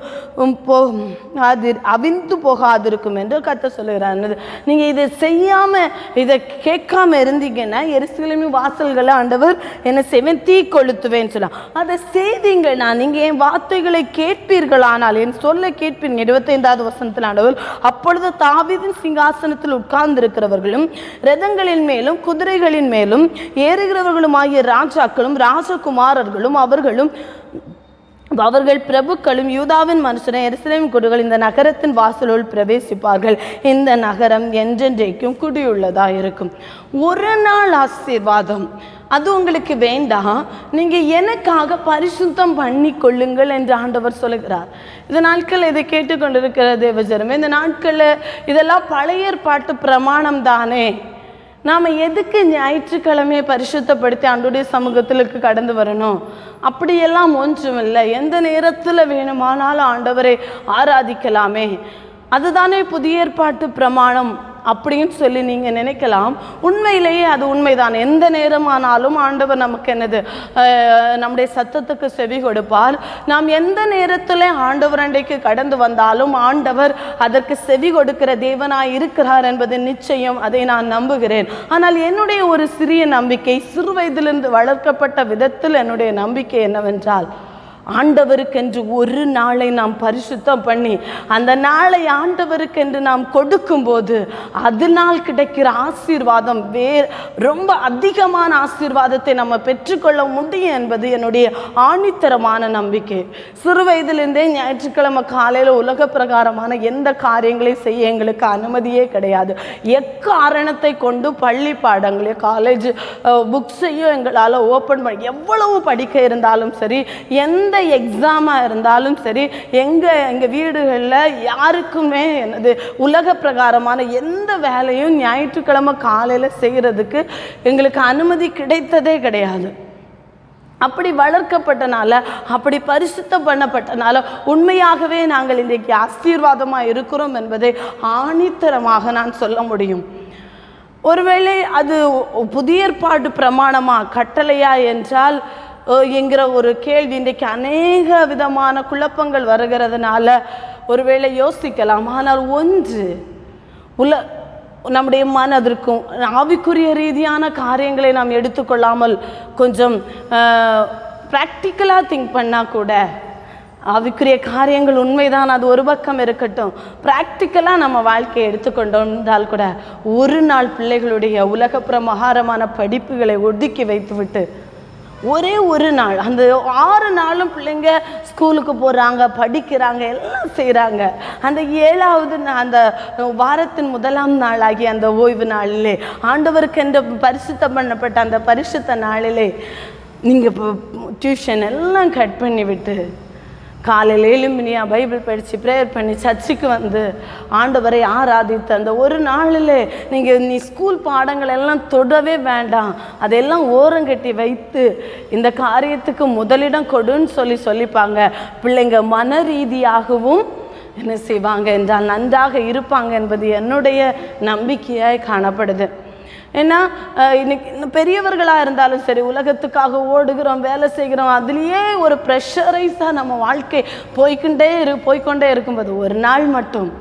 A: போகாதிருக்கும் என்று கர்த்தர் சொல்லுகிறார். நீங்கள் இதை செய்யாமல் இதை கேட்காம இருந்தீங்கன்னா எருசலேமின் வாசல்களை ஆண்டவர் என்ன செய்வேன், தீ கொளுத்துவேன் சொல்லலாம். அதை செய்தீங்க, நீங்கள் என் வார்த்தைகளை கேட்பீர்களானால், என் சொல்ல கேட்பீர்கள். 25வது வசனத்தில் ஆண்டவர், அப்பொழுது தாவீதின் சிங்காசனத்தில் உட்கார்ந்து இருக்கிறவர்களும் ரதங்களின் மேலும் குதிரைகளின் மேலும் ஏறுகிறவர்களும் ஆகிய ராஜாக்களும் ராஜகுமாரர்களும் அவர்கள் பிரபுக்களும் யூதாவின் மனுஷனை எருசலேம் குடிகள் இந்த நகரத்தின் வாசலுள் பிரவேசிப்பார்கள். இந்த நகரம் என்றென்றைக்கும் குடியுள்ளதாக இருக்கும். ஒரு நாள் ஆசீர்வாதம் அது உங்களுக்கு வேண்டாம், நீங்கள் எனக்காக பரிசுத்தம் பண்ணி கொள்ளுங்கள் என்று ஆண்டவர் சொல்லுகிறார். இந்த நாட்கள் இதை கேட்டுக்கொண்டிருக்கிற தேவஜனமே, இந்த நாட்களில் இதெல்லாம் பழைய ஏற்பாட்டு பிரமாணம் தானே, நாம் எதுக்கு ஞாயிற்றுக்கிழமையை பரிசுத்தப்படுத்தி ஆண்டவருடைய சமூகத்திற்கு கடந்து வரணும்? அப்படியெல்லாம் ஒன்றும் இல்லை. எந்த நேரத்தில் வேணுமானாலும் ஆண்டவரை ஆராதிக்கலாமே. அதுதானே புதிய ஏற்பாட்டு பிரமாணம் அப்படின்னு சொல்லி நீங்கள் நினைக்கலாம். உண்மையிலேயே அது உண்மைதான். எந்த நேரமானாலும் ஆண்டவர் நமக்கு என்னது, நம்முடைய சத்தத்துக்கு செவி கொடுப்பார். நாம் எந்த நேரத்தில் ஆண்டவர் அண்டைக்கு கடந்து வந்தாலும் ஆண்டவர் அதற்கு செவி கொடுக்கிற தேவனாய் இருக்கிறார் என்பது நிச்சயம். அதை நான் நம்புகிறேன். ஆனால் என்னுடைய ஒரு சிறிய நம்பிக்கை, சிறு வயதிலிருந்து வளர்க்கப்பட்ட விதத்தில் என்னுடைய நம்பிக்கை என்னவென்றால், ஆண்டவருக்கென்று ஒரு நாளை நாம் பரிசுத்தம் பண்ணி அந்த நாளை ஆண்டவருக்கென்று நாம் கொடுக்கும்போது அதனால் கிடைக்கிற ஆசீர்வாதம் ரொம்ப அதிகமான ஆசீர்வாதத்தை நம்ம பெற்றுக்கொள்ள முடியும் என்பது என்னுடைய ஆணித்தரமான நம்பிக்கை. சிறு வயதிலிருந்தே ஞாயிற்றுக்கிழமை காலையில் உலக பிரகாரமான எந்த காரியங்களையும் செய்ய எங்களுக்கு அனுமதியே கிடையாது. எக்காரணத்தை கொண்டு பள்ளி பாடங்களையும் காலேஜ் புக்ஸையும் எங்களால் ஓப்பன் பண்ணி எவ்வளவு படிக்க இருந்தாலும் சரி, எந்த எக்ஸாமாக இருந்தாலும் சரி, எங்கள் வீடுகளில் யாருக்குமே என்னது உலக பிரகாரமான எந்த வேலையும் ஞாயிற்றுக்கிழமை காலையில் செய்கிறதுக்கு எங்களுக்கு அனுமதி கிடைத்ததே கிடையாது. அப்படி வளர்க்கப்பட்டனால, அப்படி பரிசுத்தம் பண்ணப்பட்டனால உண்மையாகவே நாங்கள் இன்றைக்கு ஆசீர்வாதமாக இருக்கிறோம் என்பதை ஆணித்தரமாக நான் சொல்ல முடியும். ஒருவேளை அது புதிய ஏற்பாட்டு பிரமாணமா கட்டளையா என்றால் என்கிற ஒரு கேள்வி இன்றைக்கு அநேக விதமான குழப்பங்கள் வருகிறதுனால ஒருவேளை யோசிக்கலாம். ஆனால் ஒன்று, நம்முடைய மனதிற்கும் ஆவிக்குரிய ரீதியான காரியங்களை நாம் எடுத்துக்கொள்ளாமல் கொஞ்சம் ப்ராக்டிக்கலாக திங்க் பண்ணால் கூட, ஆவிக்குரிய காரியங்கள் உண்மைதான், அது ஒரு பக்கம் இருக்கட்டும், ப்ராக்டிக்கலாக நம்ம வாழ்க்கையை எடுத்துக்கொண்டால் கூட ஒரு நாள் பிள்ளைகளுடைய உலக பிரகாரமான படிப்புகளை ஒதுக்கி வைத்துவிட்டு ஒரே ஒரு நாள், அந்த 6 நாளும் பிள்ளைங்க ஸ்கூலுக்கு போகிறாங்க, படிக்கிறாங்க, எல்லாம் செய்கிறாங்க. அந்த 7வது அந்த வாரத்தின் 1ஆம் நாள் ஆகிய அந்த ஓய்வு நாளிலே, ஆண்டவருக்கு என்ற பரிசுத்தம் பண்ணப்பட்ட அந்த பரிசுத்த நாளிலே நீங்கள் இப்போ டியூஷன் எல்லாம் கட் பண்ணி விட்டு காலையில் 7 மணியா பைபிள் படித்து ப்ரேயர் பண்ணி சர்ச்சுக்கு வந்து ஆண்டவரை ஆராதித்து அந்த ஒரு நாளில் நீ ஸ்கூல் பாடங்கள் எல்லாம் தொடவே வேண்டாம், அதெல்லாம் ஓரங்கட்டி வைத்து இந்த காரியத்துக்கு முதலிடம் கொடுன்னு சொல்லிப்பாங்க. பிள்ளைங்க மன ரீதியாகவும் என்ன செய்வாங்க என்றால் நன்றாக இருப்பாங்க என்பது என்னுடைய நம்பிக்கையாய் காணப்படுது. ஏன்னா இன்னைக்கு பெரியவர்களாக இருந்தாலும் சரி, உலகத்துக்காக ஓடுகிறோம், வேலை செய்கிறோம், அதுலேயே ஒரு ப்ரெஷரைஸாக நம்ம வாழ்க்கை போய்கொண்டே இருக்கும்போது ஒரு நாள் மட்டும்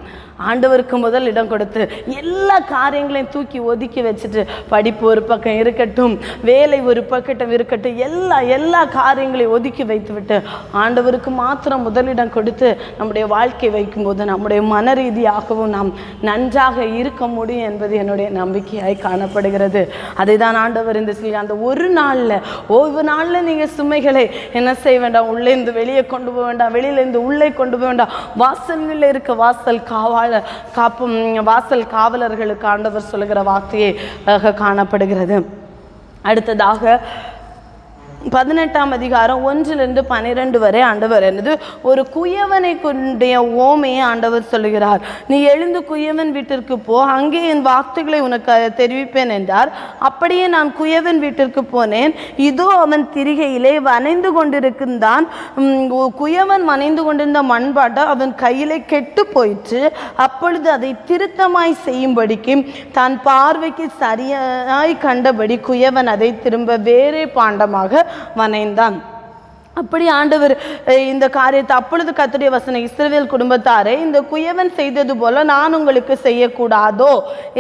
A: ஆண்டவருக்கு முதல் இடம் கொடுத்து எல்லா காரியங்களையும் தூக்கி ஒதுக்கி வச்சுட்டு, படிப்பு ஒரு பக்கம் இருக்கட்டும், வேலை ஒரு பக்கட்டும் இருக்கட்டும், எல்லா காரியங்களையும் ஒதுக்கி வைத்து விட்டு ஆண்டவருக்கு மாத்திரம் முதலிடம் கொடுத்து நம்முடைய வாழ்க்கை வைக்கும்போது நம்முடைய மன ரீதியாகவும் நாம் நன்றாக இருக்க முடியும் என்பது என்னுடைய நம்பிக்கையாய் காணப்படுகிறது. அதை தான் ஆண்டவர் இந்த அந்த ஒரு நாளில், ஓய்வு நாளில் நீங்கள் சுமைகளை என்ன செய்ய வேண்டாம், உள்ளேருந்து வெளியே கொண்டு போக வேண்டாம், வெளியிலேருந்து உள்ளே கொண்டு போக வேண்டாம். வாசலில் இருக்க வாசல் வாசல் காவலர்களுக்கு ஆண்டவர் சொல்லுகிற வார்த்தையே காணப்படுகிறது. அடுத்ததாக 18ஆம் அதிகாரம் 1-12 வரை ஆண்டவர் என்னது ஒரு குயவனை கொண்டைய ஓமையை ஆண்டவர் சொல்லுகிறார். நீ எழுந்து குயவன் வீட்டிற்கு போ, அங்கே என் வார்த்தைகளை உனக்கு தெரிவிப்பேன் என்றார். அப்படியே நான் குயவன் வீட்டிற்கு போனேன். இதோ அவன் திரிகையிலே வனைந்து கொண்டிருக்கின்றான். குயவன் வனைந்து கொண்டிருந்த மண்பாட்டை அவன் கையிலே கெட்டு போயிற்று. அப்பொழுது அதை திருத்தமாய் செய்யும்படிக்கு தான் பார்வைக்கு சரியாய் கண்டபடி குயவன் அதை திரும்ப வேறே பாண்டமாக வனைந்தான். அப்படி ஆண்டவர் இந்த காரியத்தை, அப்பொழுது கர்த்தருடைய வசனம், இஸ்ரவேல் குடும்பத்தாரே, இந்த குயவன் செய்தது போல நான் உங்களுக்கு செய்யக்கூடாதோ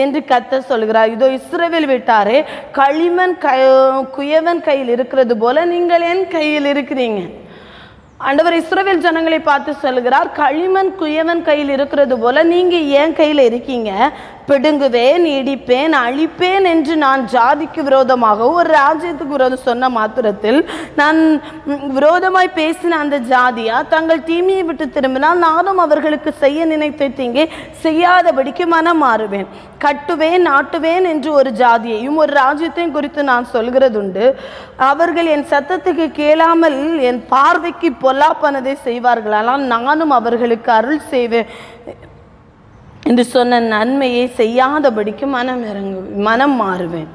A: என்று கர்த்தர் சொல்கிறார். இதோ இஸ்ரவேல் வீட்டாரே, களிமண் குயவன் கையில் இருக்கிறது போல நீங்கள் என் கையில் இருக்கிறீங்க. ஆண்டவர் இஸ்ரவேல் ஜனங்களை பார்த்து சொல்கிறார், களிமண் குயவன் கையில் இருக்கிறது போல நீங்க என் கையில் இருக்கீங்க. பிடுங்குவேன், இடிப்பேன், அழிப்பேன் என்று நான் ஜாதிக்கு விரோதமாக ஒரு ராஜ்யத்துக்கு விரோதம் சொன்ன மாத்திரத்தில் நான் விரோதமாய் பேசின அந்த ஜாதியா தங்கள் தீமையை விட்டு திரும்பினால் நானும் அவர்களுக்கு செய்ய நினைத்த தீங்கை செய்யாதபடிக்கு மனம் மாறுவேன். கட்டுவேன், நாட்டுவேன் என்று ஒரு ஜாதியையும் ஒரு ராஜ்யத்தையும் குறித்து நான் சொல்கிறதுண்டு. அவர்கள் என் சத்தத்துக்கு கேளாமல் என் பார்வைக்கு பொல்லாப்பானதை செய்வார்கள், ஆனால் நானும் அவர்களுக்கு அருள் செய்வேன் என்று சொன்ன நன்மையை செய்யாதபடிக்கு மனம் மாறுவேன்.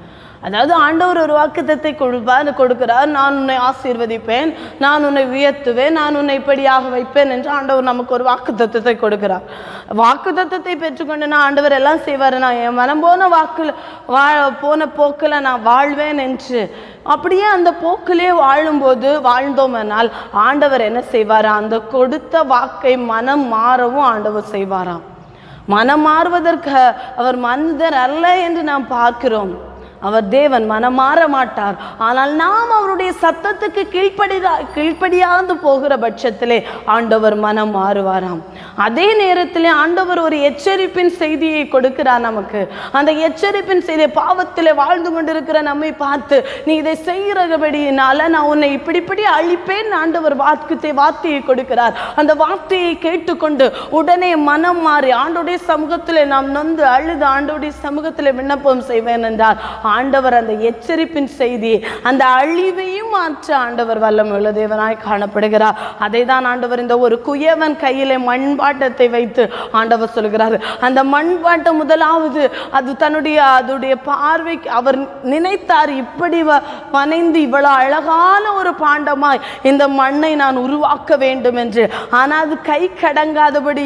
A: அதாவது ஆண்டவர் ஒரு வாக்குத்தத்தை கொடுக்கிறார். நான் உன்னை ஆசீர்வதிப்பேன், நான் உன்னை உயர்த்துவேன், நான் உன்னை இப்படியாக வைப்பேன் என்று ஆண்டவர் நமக்கு ஒரு வாக்குத்தத்தை கொடுக்கிறார். வாக்குத்தத்தை பெற்றுக்கொண்டு நான் ஆண்டவர் எல்லாம் செய்வார், நான் என் மனம் போன போக்கில் நான் வாழ்வேன் என்று அப்படியே அந்த போக்கிலே வாழ்ந்தோம்னால் ஆண்டவர் என்ன செய்வார்? அந்த கொடுத்த வாக்கை மனம் மாறவும் ஆண்டவர் செய்வாராம். மனம் மாறுவதற்கு அவர் மனிதர் அல்ல என்று நாம் பார்க்கிறோம். அவர் தேவன், மனம் மாற மாட்டார். ஆனால் நாம் அவருடைய சத்தத்துக்கு கீழ்ப்படியாது போகிற பட்சத்திலே ஆண்டவர் மனம் மாறுவாராம். அதே நேரத்திலே ஆண்டவர் ஒரு எச்சரிப்பின் செய்தியை கொடுக்கிறார் நமக்கு. அந்த எச்சரிப்பின் செய்தியை பாவத்திலே வாழ்ந்து கொண்டிருக்கிற நம்மை பார்த்து, நீ இதை செய்கிறபடியினால நான் உன்னை இப்படி அழிப்பேன் ஆண்டவர் வார்த்தையை கொடுக்கிறார். அந்த வார்த்தையை கேட்டுக்கொண்டு உடனே மனம் மாறி ஆண்டோடைய சமூகத்திலே நாம் நொந்து அழுது ஆண்டோடைய சமூகத்திலே விண்ணப்பம் செய்வேன் என்றார் ஆண்டவர் அந்த எச்சரிப்பின் செய்தியை, அந்த அழிவையும் மாற்ற ஆண்டவர் வல்லமையுள்ள தேவனாய் காணப்படுகிறார். அதை தான் ஆண்டவர் இந்த ஒரு குயவன் கையிலே மண்பாட்டத்தை வைத்து ஆண்டவர் சொல்கிறார். அந்த மண்பாட்டம் முதலாவது அதோடைய பார்வைக்கு அவர் நினைத்தார், இப்படி வனைந்து இவ்வளவு அழகான ஒரு பாண்டமாய் இந்த மண்ணை நான் உருவாக்க வேண்டும் என்று. ஆனால் அது கை கடங்காதபடி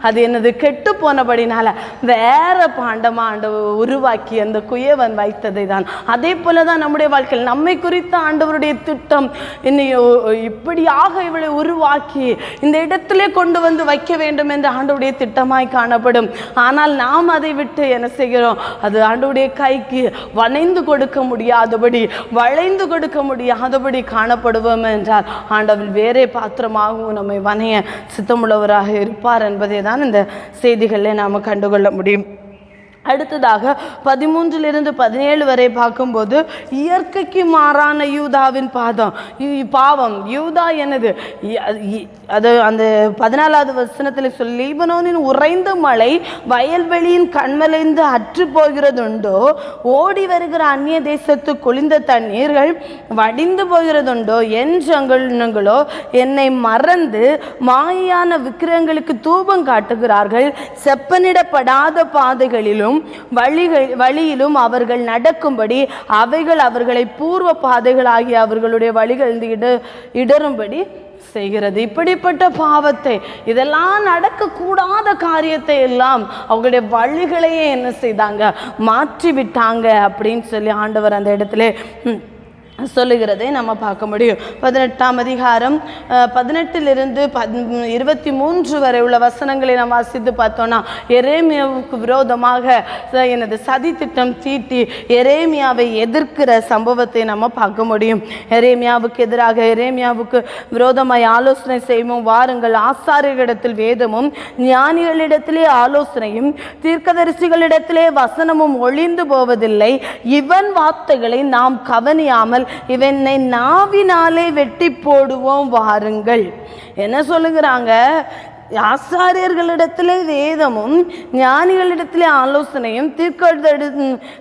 A: அது என்னது கெட்டு போனபடினால வேற பாண்டமா ஆண்டவர் உருவாக்கி அந்த குயவன் வைத்ததை தான். அதே போலதான் நம்முடைய வாழ்க்கையில் நம்மை குறித்த ஆண்டவருடைய திட்டம் இப்படியாக இவளை உருவாக்கி இந்த இடத்திலே கொண்டு வந்து வைக்க வேண்டும் என்று ஆண்டவருடைய திட்டமாய் காணப்படும். ஆனால் நாம் அதை விட்டு என்ன செய்கிறோம்? அது ஆண்டவருடைய கைக்கு வளைந்து கொடுக்க முடியாதபடி, வளைந்து கொடுக்க முடியாதபடி காணப்படுவோம் என்றால் ஆண்டவர் வேறே பாத்திரமாகவும் நம்மை வணைய சித்தமுள்ளவராக இருப்பார் என்பதை தான் இந்த செய்திகளில் நாம் கண்டுகொள்ள முடியும். அடுத்ததாக 13-17 வரை பார்க்கும்போது, இயற்கைக்கு மாறான யூதாவின் பாவம். யூதா என்னது? அது அந்த 14வது வசனத்தில் சொல்லி, லீபனோனின் உறைந்த மழை வயல்வெளியின் கண்மலைந்து அற்று போகிறதுண்டோ, ஓடி வருகிற அந்நிய தேசத்து குளிர்ந்த தண்ணீர்கள் வடிந்து போகிறதுண்டோ, என் ஜனங்களோ என்னை மறந்து மாயான விக்கிரகங்களுக்கு தூபம் காட்டுகிறார்கள். செப்பனிடப்படாத பாதைகளிலும் வழியிலும் அவர்கள் நடக்கும்படி அவைகள் அவர்களை பூர்வ பாதைகளாகிய அவர்களுடைய வழிகள் இடரும்படி செய்கிறது. இப்படிப்பட்ட பாவத்தை, இதெல்லாம் நடக்கக்கூடாத காரியத்தை எல்லாம் அவங்களுடைய வழிகளையே என்ன செய்தாங்க? மாற்றி விட்டாங்க அப்படின்னு சொல்லி ஆண்டவர் அந்த இடத்துல சொல்லுகிறதை நம்ம பார்க்க முடியும். 18ஆம் அதிகாரம் 18 23 வரை உள்ள வசனங்களை நாம் வாசித்து பார்த்தோம்னா, எரேமியாவுக்கு விரோதமாக எனது சதி திட்டம் தீட்டி எரேமியாவை எதிர்க்கிற சம்பவத்தை நம்ம பார்க்க முடியும். எரேமியாவுக்கு விரோதமாய் ஆலோசனை செய்வோம், வாருங்கள், ஆசாரியர்களிடத்தில் வேதமும் ஞானிகளிடத்திலே ஆலோசனையும் தீர்க்கதரிசிகளிடத்திலே வசனமும் ஒளிந்து போவதில்லை. இவன் வார்த்தைகளை நாம் கவனியாமல் இவனை நாவினாலே வெட்டி போடுவோம், வாருங்கள். என்ன சொல்லுகிறாங்க? ஆசாரியர்களிடத்திலே வேதமும் ஞானிகளிடத்திலே ஆலோசனையும்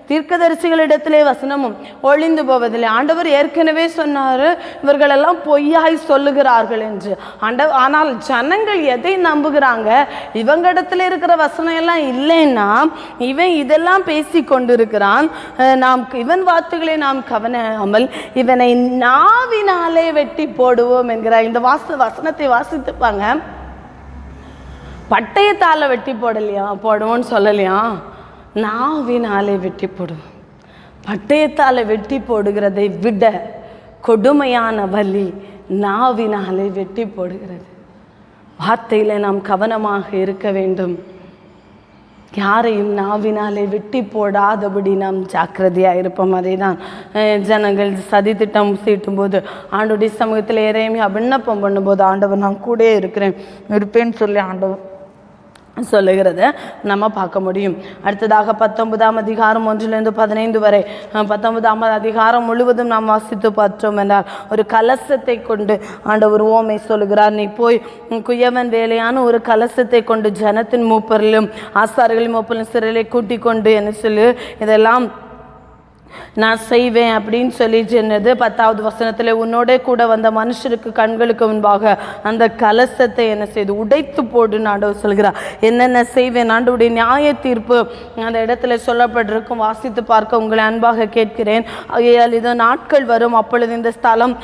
A: தீர்க்கதரிசிகளிடத்திலே வசனமும் ஒளிந்து போவதில்லை. ஆண்டவர் ஏற்கனவே சொன்னார், இவர்களெல்லாம் பொய்யாய் சொல்லுகிறார்கள் என்று. ஆனால் ஜனங்கள் எதை நம்புகிறாங்க? இவங்களிடத்துல இருக்கிற வசனம் எல்லாம் இல்லைன்னா இவன் இதெல்லாம் பேசி கொண்டிருக்கிறான், இவன் வார்த்தைகளை நாம் கவனியாமல் இவனை நாவினாலே வெட்டி போடுவோம் என்கிறார். இந்த வசனத்தை வாசித்துப்பாங்க. பட்டயத்தால் வெட்டி போடுவோன்னு சொல்லலையா? நாவினாலே வெட்டி போடுவோம். பட்டயத்தால் வெட்டி போடுகிறதை விட கொடுமையான வலி நாவினாலே வெட்டி போடுகிறது. வார்த்தையில் நாம் கவனமாக இருக்க வேண்டும். யாரையும் நாவினாலே வெட்டி போடாதபடி நாம் ஜாக்கிரதையாக இருப்போம். அதே தான் ஜனங்கள் சதி திட்டம் தீட்டும்போது ஆண்டோடைய சமூகத்தில் எரேமியா விண்ணப்பம் பண்ணும்போது, ஆண்டவர் நான் கூட இருப்பேன்னு சொல்லி ஆண்டவர் சொல்லுகிறத நம்ம பார்க்க முடியும். அடுத்ததாக 19ஆம் அதிகாரம் 1-15 வரை 19ஆம் அதிகாரம் முழுவதும் நாம் வாசித்து பார்த்தோம் என்றால், ஒரு கலசத்தை கொண்டு ஆண்டவர் ஓமை சொல்லுகிறார். நீ போய் குயவன் வேலையான ஒரு கலசத்தை கொண்டு ஜனத்தின் மூப்பரிலும் ஆசாரிகளின் மூப்பரிலும் சிறையிலே கூட்டிக் கொண்டு என்ன சொல்லு, இதெல்லாம் நான் செய்வேன் அப்படின்னு சொல்லி சொன்னது. 10வது வசனத்தில் உன்னோட கூட வந்த மனுஷருக்கு கண்களுக்கு முன்பாக அந்த கலசத்தை என்ன செய்து உடைத்து போடுன்னு ஆண்டவர் சொல்கிறார். என்னென்ன செய்வேன், ஆண்டவருடைய நியாய தீர்ப்பு அந்த இடத்துல சொல்லப்பட்டிருக்கும். வாசித்து பார்க்க உங்களை அன்பாக கேட்கிறேன். ஆகையால் இதோ நாட்கள் வரும், அப்பொழுது இந்த ஸ்தலம்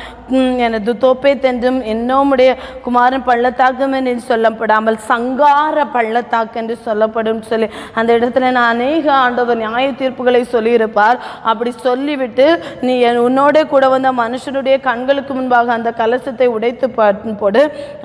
A: எனது தோப்பேத் என்றும் என்னோமுடைய குமாரன் பள்ளத்தாக்கும் என்று சொல்லப்படாமல் சங்கார பள்ளத்தாக்கு என்று சொல்லப்படும் சொல்லி அந்த இடத்துல நான் அநேக ஆண்டவர் நியாய தீர்ப்புகளை சொல்லியிருப்பார். அப்படி சொல்லிவிட்டு நீ உன்னோட கூட வந்த மனுஷனுடைய கண்களுக்கு முன்பாக அந்த கலசத்தை உடைத்து போடு,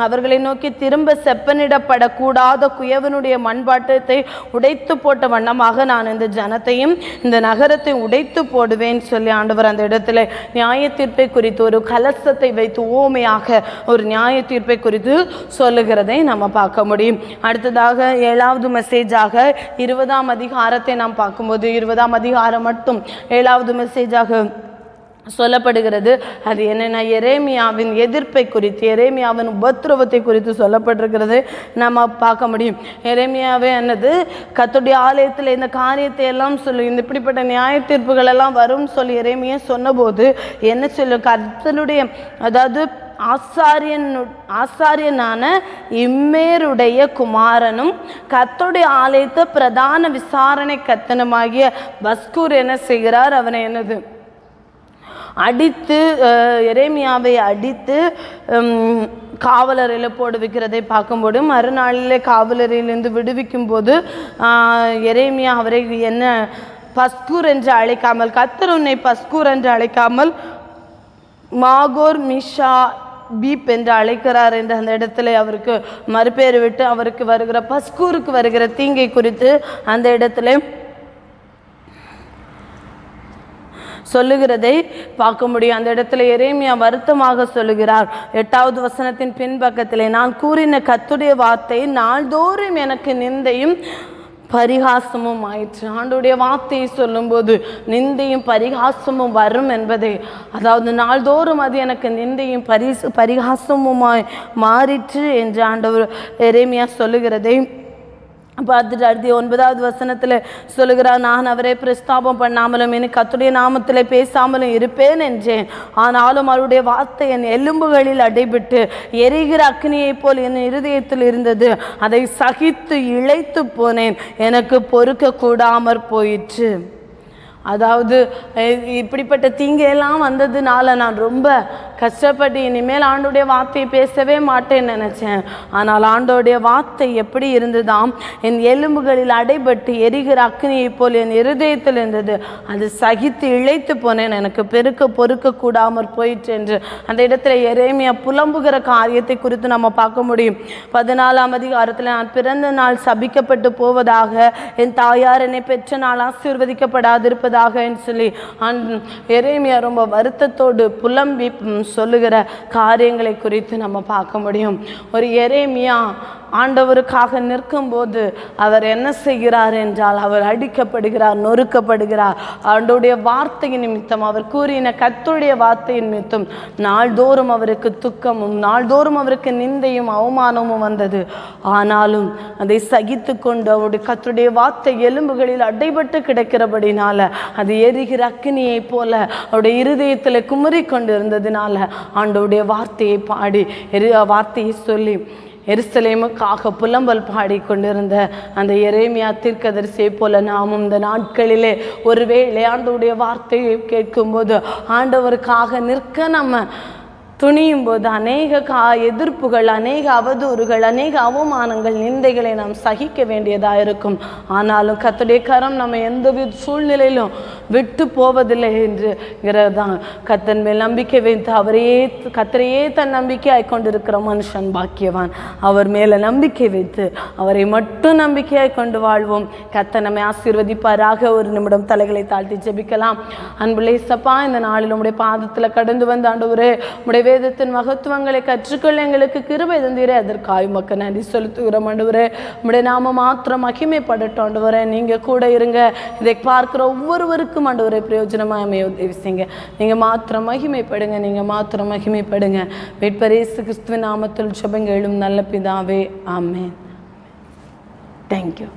A: அவர்களை நோக்கி திரும்ப செப்பனிடப்படக்கூடாத குயவனுடைய மண்பாட்டத்தை உடைத்து போட்ட வண்ணமாக நான் இந்த ஜனத்தையும் இந்த நகரத்தை உடைத்து போடுவேன் சொல்லி ஆண்டவர் அந்த இடத்துல நியாய தீர்ப்பை குறித்து ஒரு கலசத்தை வைத்து ஓமையாக ஒரு நியாய தீர்ப்பை குறித்து சொல்லுகிறதை நம்ம பார்க்க முடியும். அடுத்ததாக 7வது மெசேஜாக 20ஆம் அதிகாரத்தை நாம் பார்க்கும்போது 20ஆம் அதிகாரம் மட்டும் 7வது மெசேஜாக சொல்லப்படுகிறது. அது என்னென்ன, எரேமியாவின் எதிர்ப்பை குறித்து, எரேமியாவின் உபத்திரவத்தை குறித்து சொல்லப்பட்டிருக்கிறது நம்ம பார்க்க முடியும். எரேமியாவே என்னது, கர்த்தருடைய ஆலயத்தில் இந்த காரியத்தை எல்லாம் சொல்லி இந்த இப்படிப்பட்ட நியாய தீர்ப்புகள் எல்லாம் வரும் சொல்லி எரேமியா சொன்னபோது என்ன சொல்லு, கர்த்தருடைய அதாவது ஆசாரியனான இம்மேருடைய குமாரனும் கர்த்தருடைய ஆலயத்தை பிரதான விசாரணை கர்த்தனுமாகிய பஸ்கூர் என்ன செய்கிறார், அவனை என்னது அடித்து எரேமியாவை அடித்து காவலறையில் போடு வைக்கிறதை பார்க்கும்போது மறுநாளிலே காவலறையிலிருந்து விடுவிக்கும் போது எரேமியா அவரை என்ன பஸ்கூர் என்று அழைக்காமல், கர்த்தர் உன்னை பஸ்கூர் என்று அழைக்காமல் மாகோர் மிஷா பீப் என்று அழைக்கிறார் என்று அந்த இடத்துல அவருக்கு மறுபேறு விட்டு அவருக்கு வருகிற பஸ்கூருக்கு வருகிற தீங்கை குறித்து அந்த இடத்துல சொல்லுகிறதை பார்க்க முடியும். அந்த இடத்துல எரேமியா வருத்தமாக சொல்லுகிறார். 8வது வசனத்தின் பின்பக்கத்திலே, நான் கூறின கர்த்தருடைய வார்த்தை நாள்தோறும் எனக்கு நிந்தையும் பரிகாசமும் ஆயிற்று. ஆண்டவருடைய வார்த்தையை சொல்லும்போது நிந்தையும் பரிகாசமும் வரும் என்பதை, அதாவது நாள்தோறும் அது எனக்கு நிந்தையும் பரிகாசமுமாய் மாறிற்று என்று ஆண்டவர் எரேமியா சொல்லுகிறதை பார்த்துட்டு அடுத்து 9வது வசனத்தில் சொல்லுகிறார், நான் அவரை பிரஸ்தாபம் பண்ணாமலும் இனி கர்த்தருடைய நாமத்தில் பேசாமலும் இருப்பேன் என்றேன். ஆனாலும் அவருடைய வார்த்தை என் எலும்புகளில் அடைபட்டு எரிகிற அக்னியை போல் என் இருதயத்தில் இருந்தது. அதை சகித்து இழைத்து போனேன், எனக்கு பொறுக்க கூடாமற் போயிற்று. அதாவது இப்படிப்பட்ட தீங்கையெல்லாம் வந்ததுனால நான் ரொம்ப கஷ்டப்பட்டு இனிமேல் ஆண்டோடைய வார்த்தையை பேசவே மாட்டேன்னு நினச்சேன். ஆனால் ஆண்டோடைய வார்த்தை எப்படி இருந்ததாம், என் எலும்புகளில் அடைபட்டு எரிகிற அக்னியை போல் என் இருதயத்தில் இருந்தது. அது சகித்து இழைத்து போனேன், எனக்கு பொறுக்க கூடாமற் போயிற்று என்று அந்த இடத்துல எரேமியா புலம்புகிற காரியத்தை குறித்து நம்ம பார்க்க முடியும். 14ஆம் அதிகாரத்தில், நான் பிறந்த நாள் சபிக்கப்பட்டு போவதாக, என் தாயார் என்னை பெற்ற நாள் ஆசீர்வதிக்கப்படாதிருப்பதாக சொல்லி எரேமியா ரொம்ப வருத்தத்தோடு புலம்பி சொல்லுகிற காரியங்களை குறித்து நம்ம பார்க்க முடியும். ஒரு எரேமியா ஆண்டவருக்காக நிற்கும்போது அவர் என்ன செய்கிறார் என்றால், அவர் அடிக்கப்படுகிறார், நொறுக்கப்படுகிறார். ஆண்டவருடைய வார்த்தையின் நிமித்தம், அவர் கூறின கர்த்தருடைய வார்த்தையின் நிமித்தம் நாள்தோறும் அவருக்கு துக்கமும் நாள்தோறும் அவருக்கு நிந்தையும் அவமானமும் வந்தது. ஆனாலும் அதை சகித்து கொண்டு அவருடைய கர்த்தருடைய வார்த்தை எலும்புகளில் அடைபட்டு கிடக்கிறபடினால, அது எரிகிற அக்கினியை போல அவருடைய இருதயத்தில் குமரி கொண்டு இருந்ததினால ஆண்டவருடைய வார்த்தையை பாடி வார்த்தையை சொல்லி எருசலேமுக்காக புலம்பல் பாடிக்கொண்டிருந்த அந்த எரேமியா தீர்க்கதரிசியை போல நாமும் இந்த நாட்களிலே ஒருவேளை ஆண்டவருடைய வார்த்தையை கேட்கும்போது ஆண்டவருக்காக நிற்க நம்ம துணியும் போது அநேக எதிர்ப்புகள், அநேக அவதூறுகள், அநேக அவமானங்கள், நிந்தைகளை நாம் சகிக்க வேண்டியதாக இருக்கும். ஆனாலும் கர்த்தருடைய கரம் நம்ம எந்த சூழ்நிலையிலும் விட்டு போவதில்லை என்றுதான் கர்த்தர் மேல் நம்பிக்கை வைத்து கர்த்தரையே தன் நம்பிக்கையாய் கொண்டிருக்கிற மனுஷன் பாக்கியவான். அவர் மேலே நம்பிக்கை வைத்து அவரை மட்டும் நம்பிக்கையாய் கொண்டு வாழ்வோம். கர்த்தர் நம்மை ஆசீர்வதிப்பாராக. ஒரு நிமிடம் தலைகளை தாழ்த்தி ஜெபிக்கலாம். அன்புள்ள இயேசப்பா, இந்த நாளில் உம்முடைய பாதத்தில் கடந்து வந்த ஆண்டவரே, உம்முடைய வேதத்தின் மகத்துவங்களை கற்றுக்கொள்ள எங்களுக்கு கிருபை தந்தீரே, அதற்காக உமக்கு நன்றி செலுத்துகிறோம் ஆண்டவரே. உம்முடைய நாம மாத்திரம் மகிமைப்படட்டும் ஆண்டவரே. நீங்க கூட இருங்க. இதை பார்க்கிற ஒவ்வொருவருக்கும் ஆண்டவரே பிரயோஜனமாக அமைய உதவி செய்யுங்க. நீங்க மாத்திரம் மகிமைப்படுங்க, நீங்க மாத்திரம் மகிமைப்படுங்க. மீட்பர் இயேசு கிறிஸ்துவின் நாமத்தில் ஜெபங்களும் நல்ல பிதாவே, ஆமென். தேங்க்யூ.